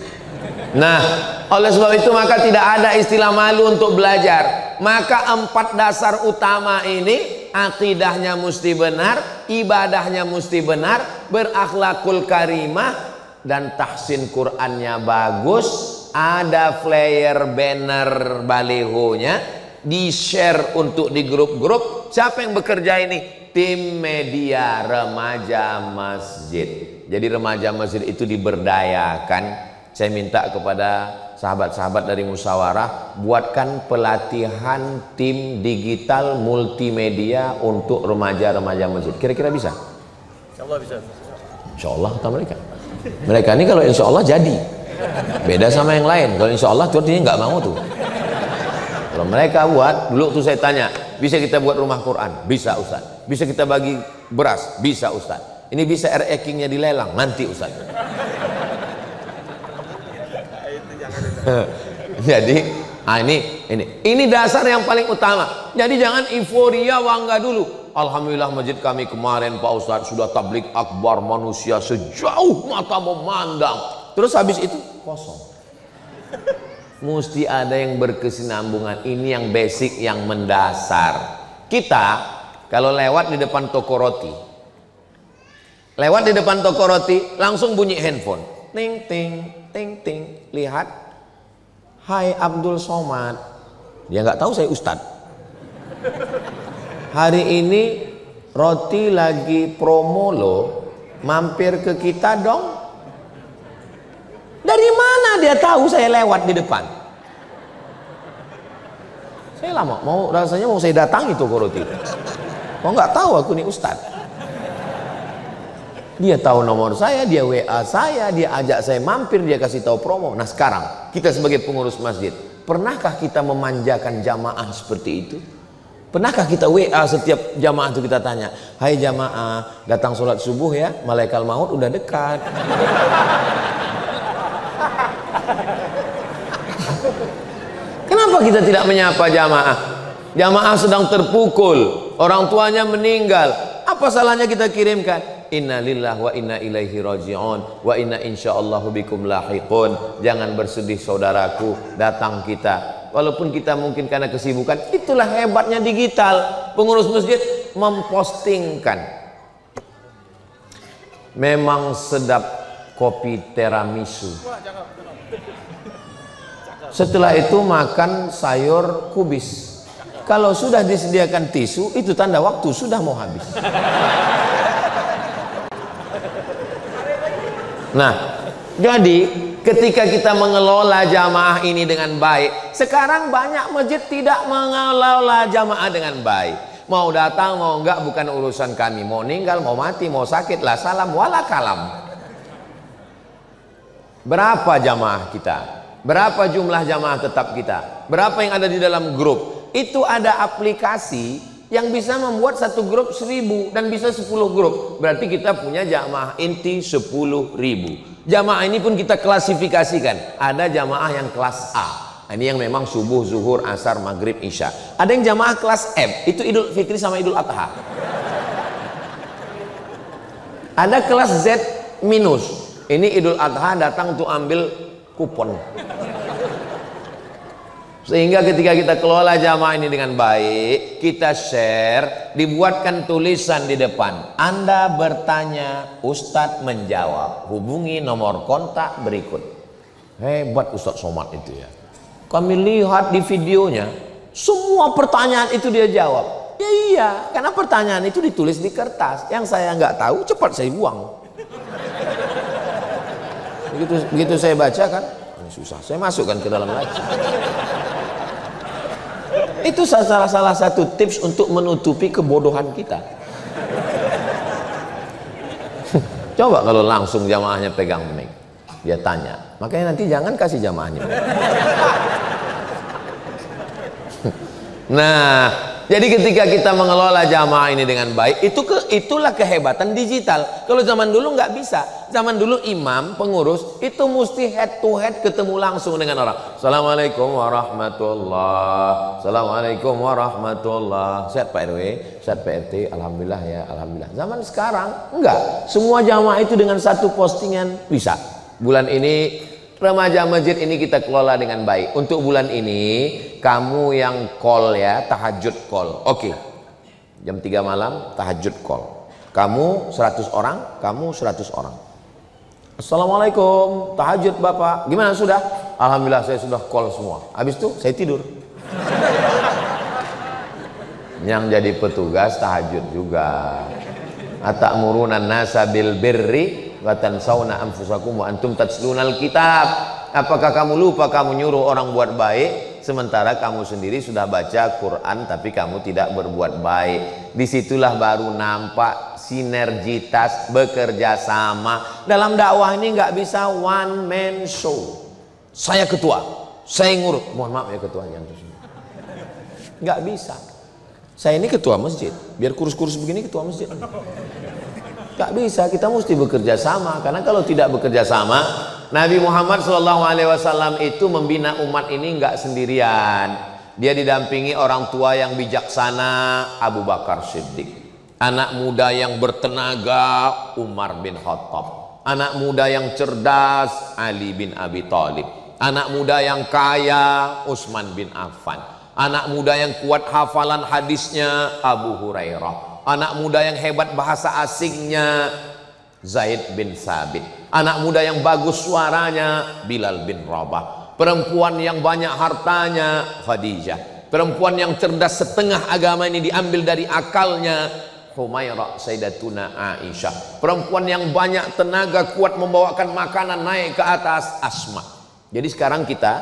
Nah, oleh sebab itu maka tidak ada istilah malu untuk belajar. Maka 4 dasar utama ini, akidahnya mesti benar, ibadahnya mesti benar, berakhlakul karimah, dan tahsin Qur'annya bagus, ada flyer, banner, balihonya, di-share untuk di grup-grup. Siapa yang bekerja ini? Tim media remaja masjid. Jadi remaja masjid itu diberdayakan. Saya minta kepada sahabat-sahabat dari musyawarah, buatkan pelatihan tim digital multimedia untuk remaja-remaja masjid. Kira-kira bisa? Insya Allah bisa. Insya Allah kata mereka. Mereka ini kalau insya Allah jadi. Beda sama yang lain. Kalau insya Allah tuh artinya nggak mau tuh. Kalau mereka buat, dulu tuh saya tanya, bisa kita buat rumah Quran? Bisa, Ustaz. Bisa kita bagi beras? Bisa, Ustaz. Ini bisa R-Ekingnya dilelang? Nanti, Ustaz. Jadi ini dasar yang paling utama. Jadi jangan euforia bangga dulu. Alhamdulillah masjid kami kemarin Pak Ustadz sudah tablik akbar, manusia sejauh mata memandang. Terus habis itu kosong. Mesti ada yang berkesinambungan. Ini yang basic, yang mendasar. Kita kalau lewat di depan toko roti, langsung bunyi handphone, ting ting ting ting, lihat, hai Abdul Somad. Dia nggak tahu saya Ustadz. Hari ini roti lagi promo loh, mampir ke kita dong. Dari mana dia tahu saya lewat di depan? Saya lama rasanya mau saya datangi toko roti. Kok nggak tahu aku nih Ustadz? Dia tahu nomor saya, dia WA saya, dia ajak saya mampir, dia kasih tahu promo. Nah sekarang kita sebagai pengurus masjid, pernahkah kita memanjakan jamaah seperti itu? Pernahkah kita WA setiap jamaah itu kita tanya, hai jamaah, datang sholat subuh ya, malaikat maut udah dekat. Kenapa kita tidak menyapa jamaah? Jamaah sedang terpukul, orang tuanya meninggal. Apa salahnya kita kirimkan? Inna lillahi wa inna ilaihi raji'un wa inna insyaallahu bikum lahiqun. Jangan bersedih saudaraku, datang kita. Walaupun kita mungkin karena kesibukan, itulah hebatnya digital. Pengurus masjid mempostingkan. Memang sedap kopi tiramisu. Setelah itu makan sayur kubis. Kalau sudah disediakan tisu, itu tanda waktu sudah mau habis. Nah, jadi ketika kita mengelola jamaah ini dengan baik, sekarang banyak masjid tidak mengelola jamaah dengan baik. Mau datang mau enggak bukan urusan kami, mau meninggal mau mati mau sakit lah salam wala kalam. Berapa jamaah kita? Berapa jumlah jamaah tetap kita? Berapa yang ada di dalam grup? Itu ada aplikasi yang bisa membuat satu grup 1000 dan bisa 10 grup. Berarti kita punya jamaah inti 10.000. Jamaah ini pun kita klasifikasikan. Ada jamaah yang kelas A. Ini yang memang subuh, zuhur, asar, maghrib, isya. Ada yang jamaah kelas M. Itu Idul Fitri sama Idul Adha. Ada kelas Z minus. Ini Idul Adha datang untuk ambil kupon. Sehingga ketika kita kelola jamaah ini dengan baik, kita share, dibuatkan tulisan di depan. Anda bertanya, Ustadz menjawab. Hubungi nomor kontak berikut. Hebat Ustadz Somad itu ya. Kami lihat di videonya, semua pertanyaan itu dia jawab. Ya iya, karena pertanyaan itu ditulis di kertas. Yang saya nggak tahu, cepat saya buang. Begitu saya baca kan, susah. Saya masukkan ke dalam lagi. Itu salah satu tips untuk menutupi kebodohan kita. Coba kalau langsung jamaahnya pegang mic, dia tanya. Makanya nanti jangan kasih jamaahnya. Nah, Jadi ketika kita mengelola jamaah ini dengan baik, itulah kehebatan digital. Kalau zaman dulu nggak bisa. Zaman dulu imam, pengurus itu mesti head to head ketemu langsung dengan orang. Assalamualaikum warahmatullah. Assalamualaikum warahmatullah. Sehat Pak RW, sehat Pak RT. Alhamdulillah ya, alhamdulillah. Zaman sekarang enggak. Semua jamaah itu dengan satu postingan bisa. Bulan ini remaja masjid ini kita kelola dengan baik. Untuk bulan ini kamu yang call ya, tahajud call. Oke. Jam 3 malam tahajud call. Kamu 100 orang, kamu 100 orang. Assalamualaikum, tahajud Bapak. Gimana sudah? Alhamdulillah saya sudah call semua. Habis itu saya tidur. Yang jadi petugas tahajud juga. Atamuruna nasa bil birri wa tansawna anfusakum wa antum tatlunal kitab. Apakah kamu lupa kamu nyuruh orang buat baik sementara kamu sendiri sudah baca Quran tapi kamu tidak berbuat baik? Disitulah baru nampak sinergitas bekerja sama. Dalam dakwah ini nggak bisa one man show. Saya ketua, saya ngurut. Mohon maaf ya ketua yang terus. Nggak bisa. Saya ini ketua masjid. Biar kurus-kurus begini ketua masjid. Gak bisa, kita mesti bekerja sama. Karena kalau tidak bekerja sama, Nabi Muhammad SAW itu membina umat ini nggak sendirian. Dia didampingi orang tua yang bijaksana, Abu Bakar Siddiq. Anak muda yang bertenaga, Umar bin Khattab. Anak muda yang cerdas, Ali bin Abi Thalib. Anak muda yang kaya, Utsman bin Affan. Anak muda yang kuat hafalan hadisnya, Abu Hurairah. Anak muda yang hebat bahasa asingnya, Zaid bin Sabit. Anak muda yang bagus suaranya, Bilal bin Rabah. Perempuan yang banyak hartanya, Khadijah. Perempuan yang cerdas setengah agama ini diambil dari akalnya, Humairah Sayyidatuna Aisyah. Perempuan yang banyak tenaga kuat membawakan makanan naik ke atas, Asma. Jadi sekarang kita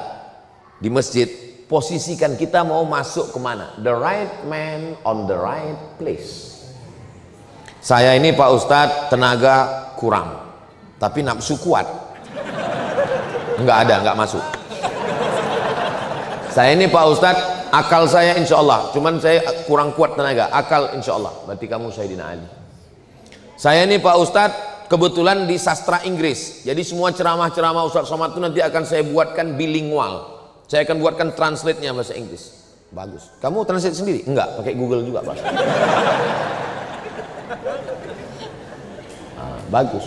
di masjid, posisikan kita mau masuk kemana? The right man on the right place. Saya ini Pak Ustadz tenaga kurang, tapi nafsu kuat. Nggak masuk. Saya ini Pak Ustadz akal saya insya Allah, cuman saya kurang kuat tenaga. Akal insya Allah, berarti kamu Sayyidina Ali. Saya ini Pak Ustadz kebetulan di sastra Inggris, jadi semua ceramah-ceramah Ustadz Somad itu nanti akan saya buatkan bilingual. Saya akan buatkan translate-nya bahasa Inggris. Bagus. Kamu translate sendiri? Enggak, pakai Google juga bahasa. Bagus.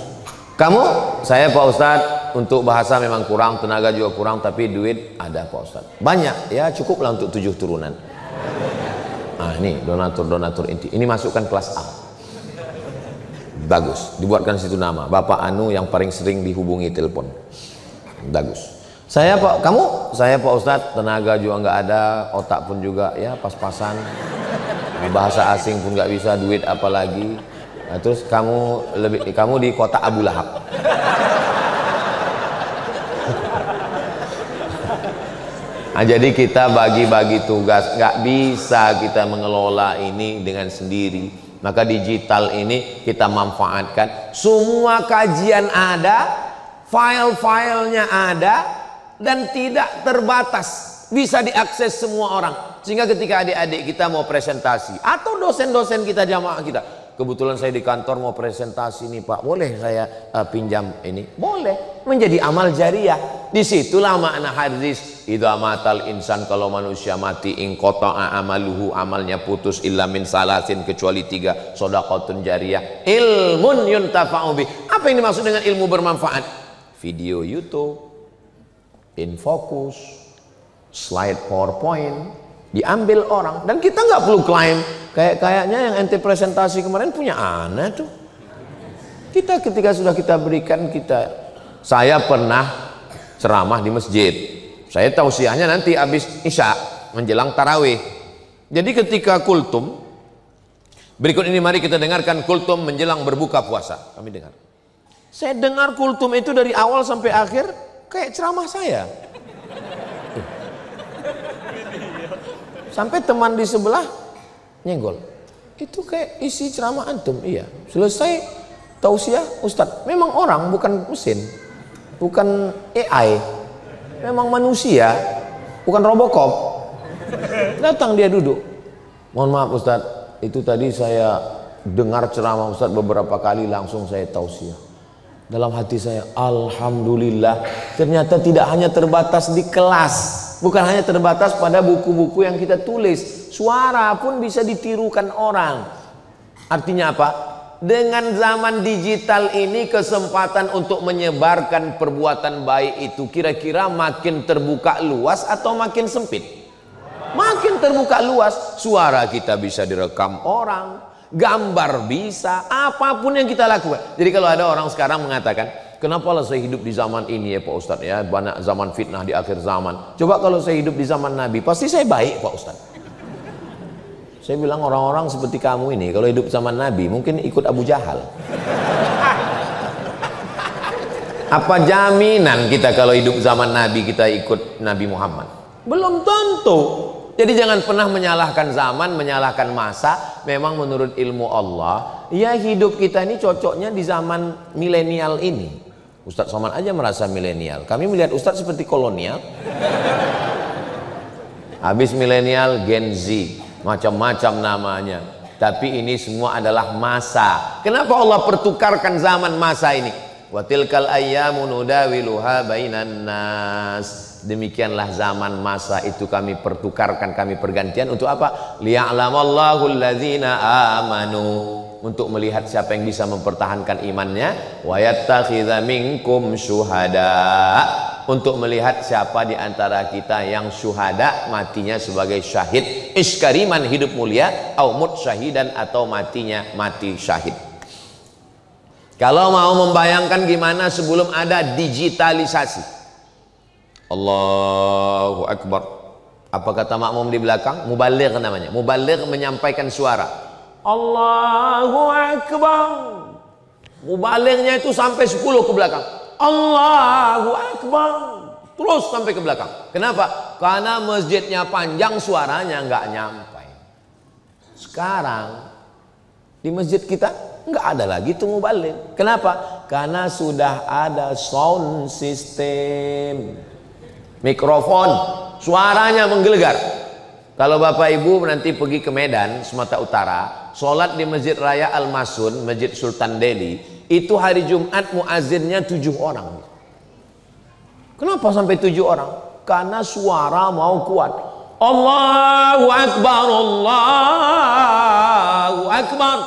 Kamu, saya Pak Ustadz untuk bahasa memang kurang, tenaga juga kurang, tapi duit ada Pak Ustadz. Banyak, ya cukuplah untuk 7 turunan. Nah ini donatur inti. Ini masukkan kelas A. Bagus, dibuatkan situ nama. Bapak Anu yang paling sering dihubungi telepon. Bagus. Saya Pak, kamu? Saya Pak Ustadz tenaga juga nggak ada, otak pun juga ya pas-pasan. Bahasa asing pun nggak bisa, duit apalagi. Nah, terus kamu di kota Abu Lahab. Nah, jadi kita bagi-bagi tugas, nggak bisa kita mengelola ini dengan sendiri. Maka digital ini kita manfaatkan. Semua kajian ada, file-filenya ada, dan tidak terbatas, bisa diakses semua orang. Sehingga ketika adik-adik kita mau presentasi atau dosen-dosen kita jamaah kita, kebetulan saya di kantor mau presentasi nih Pak, boleh saya pinjam ini? Boleh, menjadi amal jariah. Disitulah makna hadis, idza matal insan, kalau manusia mati inqata'a amaluhu, amalnya putus, illa min salasin, kecuali 3, shadaqatun jariyah, ilmun yuntafa'u bih. Apa yang dimaksud dengan ilmu bermanfaat? Video YouTube, infocus, slide PowerPoint diambil orang, dan kita nggak perlu klaim. Kayaknya yang ente presentasi kemarin punya anak tuh. Kita ketika sudah kita berikan, saya pernah ceramah di masjid. Saya tausiahnya nanti habis isya menjelang tarawih. Jadi ketika kultum, berikut ini mari kita dengarkan kultum menjelang berbuka puasa. Kami dengar. Saya dengar kultum itu dari awal sampai akhir kayak ceramah saya. Sampai teman di sebelah nyenggol, itu kayak isi ceramah antum. Iya, selesai tausiah Ustadz, memang orang bukan mesin, bukan AI, memang manusia, bukan Robocop. Datang dia duduk, Mohon maaf Ustadz, itu tadi saya dengar ceramah Ustadz beberapa kali, langsung saya tausiah. Dalam hati saya, alhamdulillah, ternyata tidak hanya terbatas di kelas, bukan hanya terbatas pada buku-buku yang kita tulis, suara pun bisa ditirukan orang. Artinya apa? Dengan zaman digital ini, kesempatan untuk menyebarkan perbuatan baik itu kira-kira makin terbuka luas atau makin sempit? Makin terbuka luas. Suara kita bisa direkam orang, gambar bisa, apapun yang kita lakukan. Jadi kalau ada orang sekarang mengatakan, kenapa lah saya hidup di zaman ini ya Pak Ustadz ya, banyak zaman fitnah di akhir zaman. Coba kalau saya hidup di zaman Nabi, pasti saya baik Pak Ustadz. Saya bilang, orang-orang seperti kamu ini kalau hidup zaman Nabi mungkin ikut Abu Jahal. Apa jaminan kita kalau hidup zaman Nabi kita ikut Nabi Muhammad? Belum tentu. Jadi jangan pernah menyalahkan zaman, menyalahkan masa. Memang menurut ilmu Allah, ya hidup kita ini cocoknya di zaman milenial ini. Ustadz Somad aja merasa milenial. Kami melihat Ustadz seperti kolonial. Habis milenial, Gen Z, macam-macam namanya. Tapi ini semua adalah masa. Kenapa Allah pertukarkan zaman masa ini? Wa tilkal ayyamu nudawiluha bainan nas. Demikianlah zaman masa itu kami pertukarkan, kami pergantian untuk apa? Liya'lamallahu alladzina amanu, untuk melihat siapa yang bisa mempertahankan imannya, wa yattakhidha minkum syuhada, untuk melihat siapa di antara kita yang syuhada, matinya sebagai syahid, iskariman hidup mulia, au mut syahidan, atau matinya mati syahid. Kalau mau membayangkan gimana sebelum ada digitalisasi. Allahu Akbar. Apa kata makmum di belakang? Mubaligh namanya. Mubaligh menyampaikan suara. Allahu Akbar. Mubalighnya itu sampai 10 ke belakang. Allahu Akbar. Terus sampai ke belakang. Kenapa? Karena masjidnya panjang, suaranya nggak nyampai. Sekarang di masjid kita nggak ada lagi tuh mubaligh. Kenapa? Karena sudah ada sound system. Mikrofon, suaranya menggelegar. Kalau Bapak Ibu nanti pergi ke Medan, Sumatera Utara, sholat di Masjid Raya Al-Masun, Masjid Sultan Delhi, itu hari Jumat muazzinnya 7 orang. Kenapa sampai 7 orang? Karena suara mau kuat. Allahu Akbar, Allahu Akbar.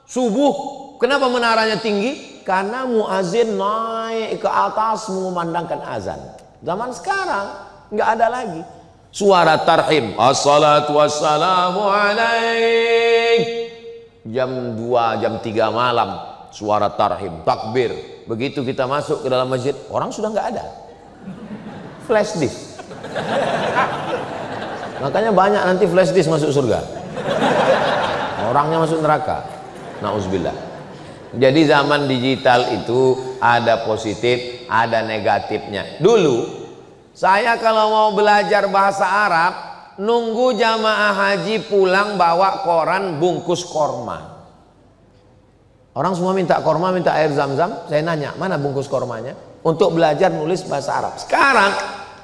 Subuh, kenapa menaranya tinggi? Karena muazzin naik ke atas mengumandangkan azan. Zaman sekarang nggak ada lagi suara tarhim, assalatu wassalamu alaik, jam 2, jam 3 malam suara tarhim, takbir. Begitu kita masuk ke dalam masjid, orang sudah nggak ada, flash disk. Makanya banyak nanti flash disk masuk surga, orangnya masuk neraka. Nauzubillah. Jadi zaman digital itu ada positif, ada negatifnya. Dulu saya kalau mau belajar bahasa Arab, nunggu jamaah haji pulang bawa koran bungkus korma. Orang semua minta korma, minta air zam-zam. Saya nanya, mana bungkus kormanya? Untuk belajar nulis bahasa Arab. Sekarang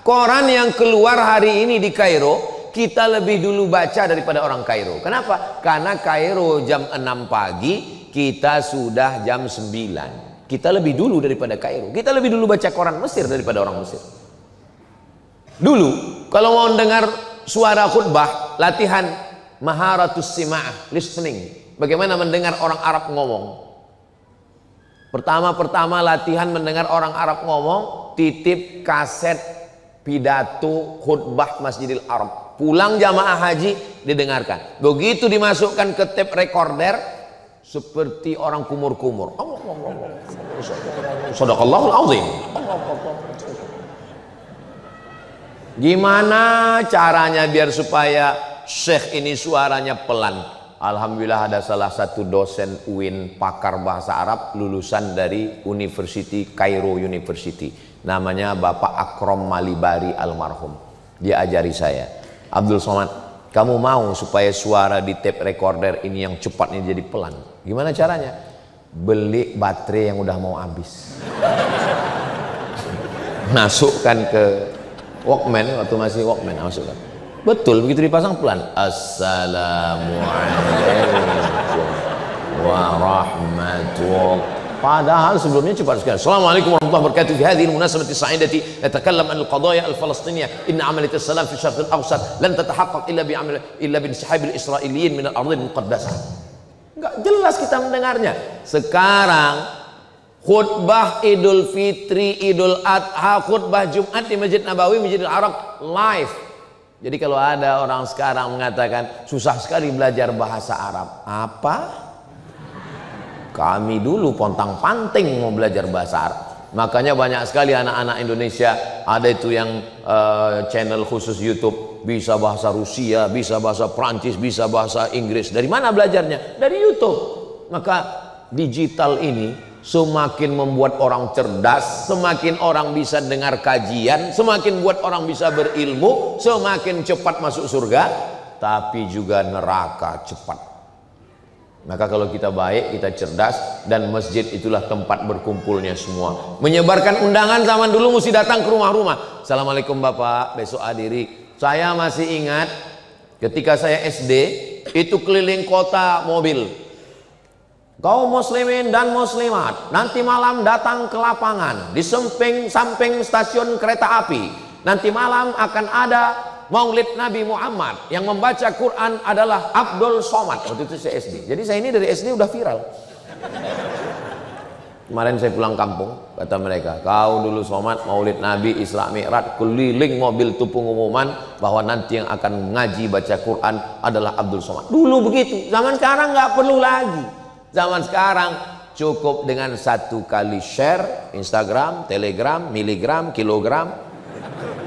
koran yang keluar hari ini di Kairo, kita lebih dulu baca daripada orang Kairo. Kenapa? Karena Kairo jam 6 pagi, kita sudah jam 9. Kita lebih dulu daripada Kairo. Kita lebih dulu baca koran Mesir daripada orang Mesir. Dulu kalau mau dengar suara khutbah, latihan maharatus sima'ah, listening. Bagaimana mendengar orang Arab ngomong. Pertama-pertama latihan mendengar orang Arab ngomong, titip kaset pidato khutbah Masjidil Arab. Pulang jamaah haji didengarkan. Begitu dimasukkan ke tape recorder, seperti orang kumur-kumur. Shadaqallahul azim. Gimana caranya biar supaya syekh ini suaranya pelan? Alhamdulillah ada salah satu dosen UIN, pakar bahasa Arab, lulusan dari University Cairo University. Namanya Bapak Akrom Malibari almarhum. Dia ajari saya, Abdul Somad, kamu mau supaya suara di tape recorder ini yang cepatnya jadi pelan? Gimana caranya? Beli baterai yang udah mau habis. Masukkan ke Walkman, waktu masih Walkman, masukkan. Betul, begitu dipasang pelan. Assalamualaikum warahmatullahi. Padahal sebelumnya cepat sekali. Assalamualaikum warahmatullahi wabarakatuh. Fi hadhihi al-munasabati as-sa'idati natakallam an al-qadaya al-falastiniyah. Inna 'amaliyat as-salam fi syarq al-awsat lan tatahaqqaq illa bi inshihab al-israiliyyin min al-ardh al-muqaddasah. Enggak jelas kita mendengarnya. Sekarang khutbah Idul Fitri, Idul Adha, khutbah Jumat di Masjid Nabawi, Masjidil Haram live. Jadi kalau ada orang sekarang mengatakan susah sekali belajar bahasa Arab, apa? Kami dulu pontang-panting mau belajar bahasa Arab. Makanya banyak sekali anak-anak Indonesia ada itu yang channel khusus YouTube, bisa bahasa Rusia, bisa bahasa Prancis, bisa bahasa Inggris. Dari mana belajarnya? Dari YouTube. Maka digital ini semakin membuat orang cerdas, semakin orang bisa dengar kajian, semakin buat orang bisa berilmu, semakin cepat masuk surga, tapi juga neraka cepat. Maka kalau kita baik, kita cerdas, dan masjid itulah tempat berkumpulnya semua. Menyebarkan undangan zaman dulu mesti datang ke rumah-rumah. Assalamualaikum Bapak, besok hadiri. Saya masih ingat ketika saya SD, itu keliling kota mobil. Kaum muslimin dan muslimat, nanti malam datang ke lapangan di samping stasiun kereta api. Nanti malam akan ada Maulid Nabi Muhammad, yang membaca Quran adalah Abdul Somad. Waktu itu saya SD. Jadi saya ini dari SD udah viral. Kemarin saya pulang kampung, kata mereka, kau dulu Somad Maulid Nabi Isra Mi'raj, keliling mobil itu pengumuman bahwa nanti yang akan ngaji baca Quran adalah Abdul Somad. Dulu begitu. Zaman sekarang nggak perlu lagi. Zaman sekarang cukup dengan satu kali share Instagram, Telegram, miligram, kilogram,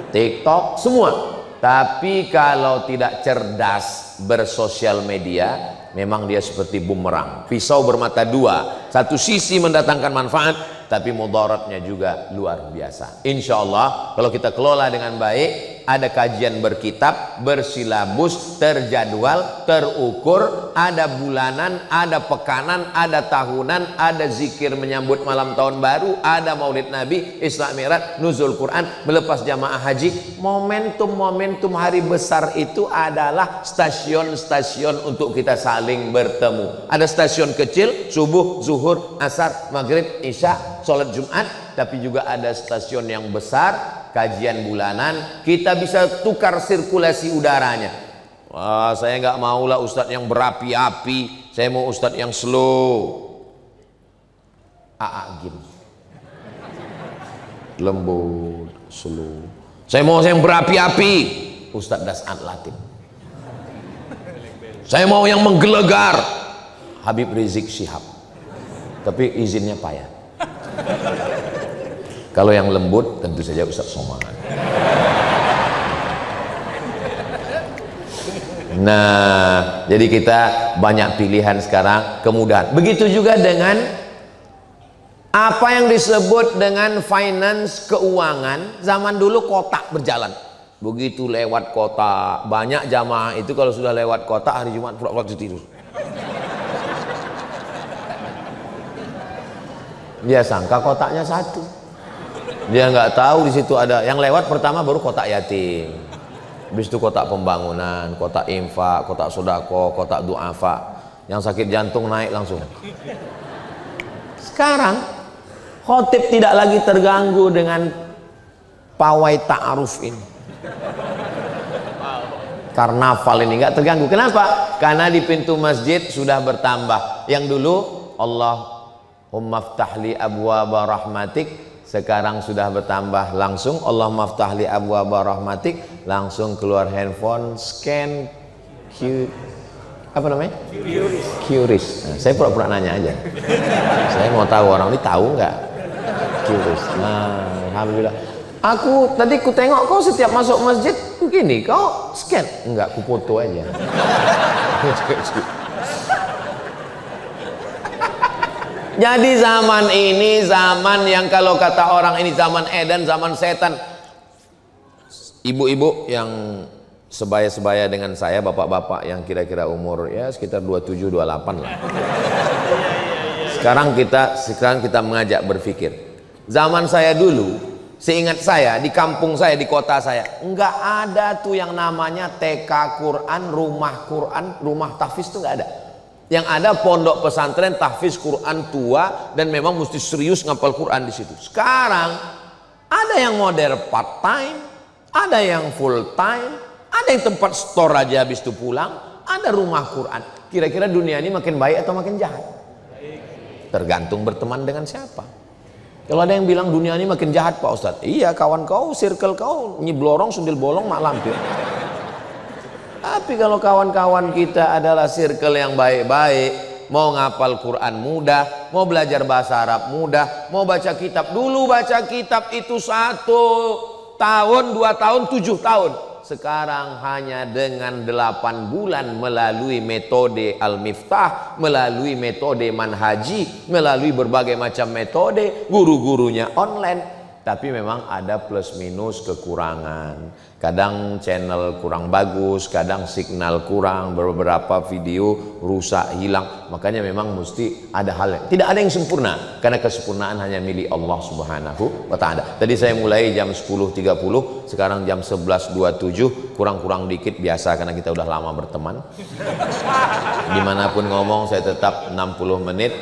TikTok, semua. Tapi kalau tidak cerdas bersosial media, memang dia seperti bumerang, pisau bermata dua. Satu sisi mendatangkan manfaat, tapi mudaratnya juga luar biasa. Insya Allah kalau kita kelola dengan baik, ada kajian berkitab, bersilabus, terjadwal, terukur, ada bulanan, ada pekanan, ada tahunan, ada zikir menyambut malam tahun baru, ada Maulid Nabi, Isra Mi'raj, nuzul Quran, melepas jamaah haji. Momentum-momentum hari besar itu adalah stasiun-stasiun untuk kita saling bertemu. Ada stasiun kecil, subuh, zuhur, asar, maghrib, isya, sholat Jumat, tapi juga ada stasiun yang besar, kajian bulanan. Kita bisa tukar sirkulasi udaranya. Wah, saya nggak maulah ustadz yang berapi-api, saya mau ustadz yang slow. Gim, lembut, slow. Saya mau yang berapi-api, Ustadz Das'ad Latif. Saya mau yang menggelegar, Habib Rizik Syihab. Tapi izinnya payah. Kalau yang lembut tentu saja Ustadz Somad. Nah, jadi kita banyak pilihan sekarang, kemudahan. Begitu juga dengan apa yang disebut dengan finance, keuangan. Zaman dulu kotak berjalan. Begitu lewat kota, banyak jamaah itu kalau sudah lewat kota hari Jumat pura-pura tidur. Dia sangka kotaknya satu. Dia nggak tahu di situ ada yang lewat. Pertama baru kotak yatim, habis itu kotak pembangunan, kotak infak, kotak sodako, kotak duafa. Yang sakit jantung naik langsung. Sekarang khotib tidak lagi terganggu dengan pawai ta'aruf ini, karnaval ini nggak terganggu. Kenapa? Karena di pintu masjid sudah bertambah. Yang dulu Allahumma ftahli abwaba rahmatik, sekarang sudah bertambah langsung Allahumma ftahli abwaba rahmatik, langsung keluar handphone, scan apa namanya? QRIS. Nah, saya pura-pura nanya aja. Saya mau tahu orang ini tahu nggak QRIS. Nah, alhamdulillah. Aku tadi ku tengok kau setiap masuk masjid begini, kau scan? Enggak, ku foto aja. Jadi zaman ini zaman yang kalau kata orang ini zaman edan, zaman setan. Ibu-ibu yang sebaya-sebaya dengan saya, bapak-bapak yang kira-kira umur ya sekitar 27-28 lah. Sekarang kita mengajak berpikir. Zaman saya dulu Seingat saya, di kampung saya, di kota saya, nggak ada tuh yang namanya TK Quran, rumah tahfiz tuh nggak ada. Yang ada pondok pesantren tahfiz Quran tua dan memang mesti serius ngapal Quran di situ. Sekarang ada yang modern part time, ada yang full time, ada yang tempat store aja habis itu pulang, ada rumah Quran. Kira-kira dunia ini makin baik atau makin jahat? Tergantung berteman dengan siapa. Kalau ada yang bilang dunia ini makin jahat Pak Ustadz, iya kawan kau, circle kau nyiblorong, sundil bolong, mak lampir. Tapi kalau kawan-kawan kita adalah circle yang baik-baik, mau ngapal Quran mudah, mau belajar bahasa Arab mudah, mau baca kitab, dulu baca kitab itu 1 tahun, 2 tahun, 7 tahun. Sekarang hanya dengan 8 bulan melalui metode Al-Miftah, melalui metode Manhaji, melalui berbagai macam metode, guru-gurunya online. Tapi memang ada plus minus kekurangan. Kadang channel kurang bagus, kadang signal kurang, beberapa video rusak, hilang. Makanya memang mesti ada hal yang tidak ada yang sempurna, karena kesempurnaan hanya milik Allah Subhanahu wa Ta'ala. Tadi saya mulai jam 10.30, sekarang jam 11.27, kurang-kurang dikit biasa karena kita udah lama berteman. Dimanapun ngomong saya tetap 60 menit.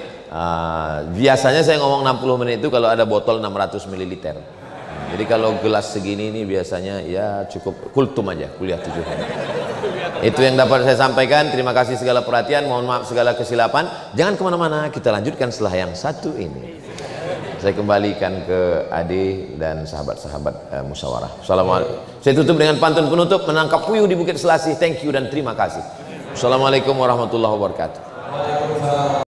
Biasanya saya ngomong 60 menit itu kalau ada botol 600 ml. Jadi kalau gelas segini ini biasanya ya cukup kultum aja, kuliah 7 hari. Itu yang dapat saya sampaikan. Terima kasih segala perhatian, mohon maaf segala kesilapan. Jangan kemana-mana, kita lanjutkan setelah yang satu ini. Saya kembalikan ke Ade dan sahabat-sahabat musyawarah. Assalamualaikum. Saya tutup dengan pantun penutup, menangkap puyuh di Bukit Selasih. Thank you dan terima kasih. Assalamualaikum warahmatullahi wabarakatuh.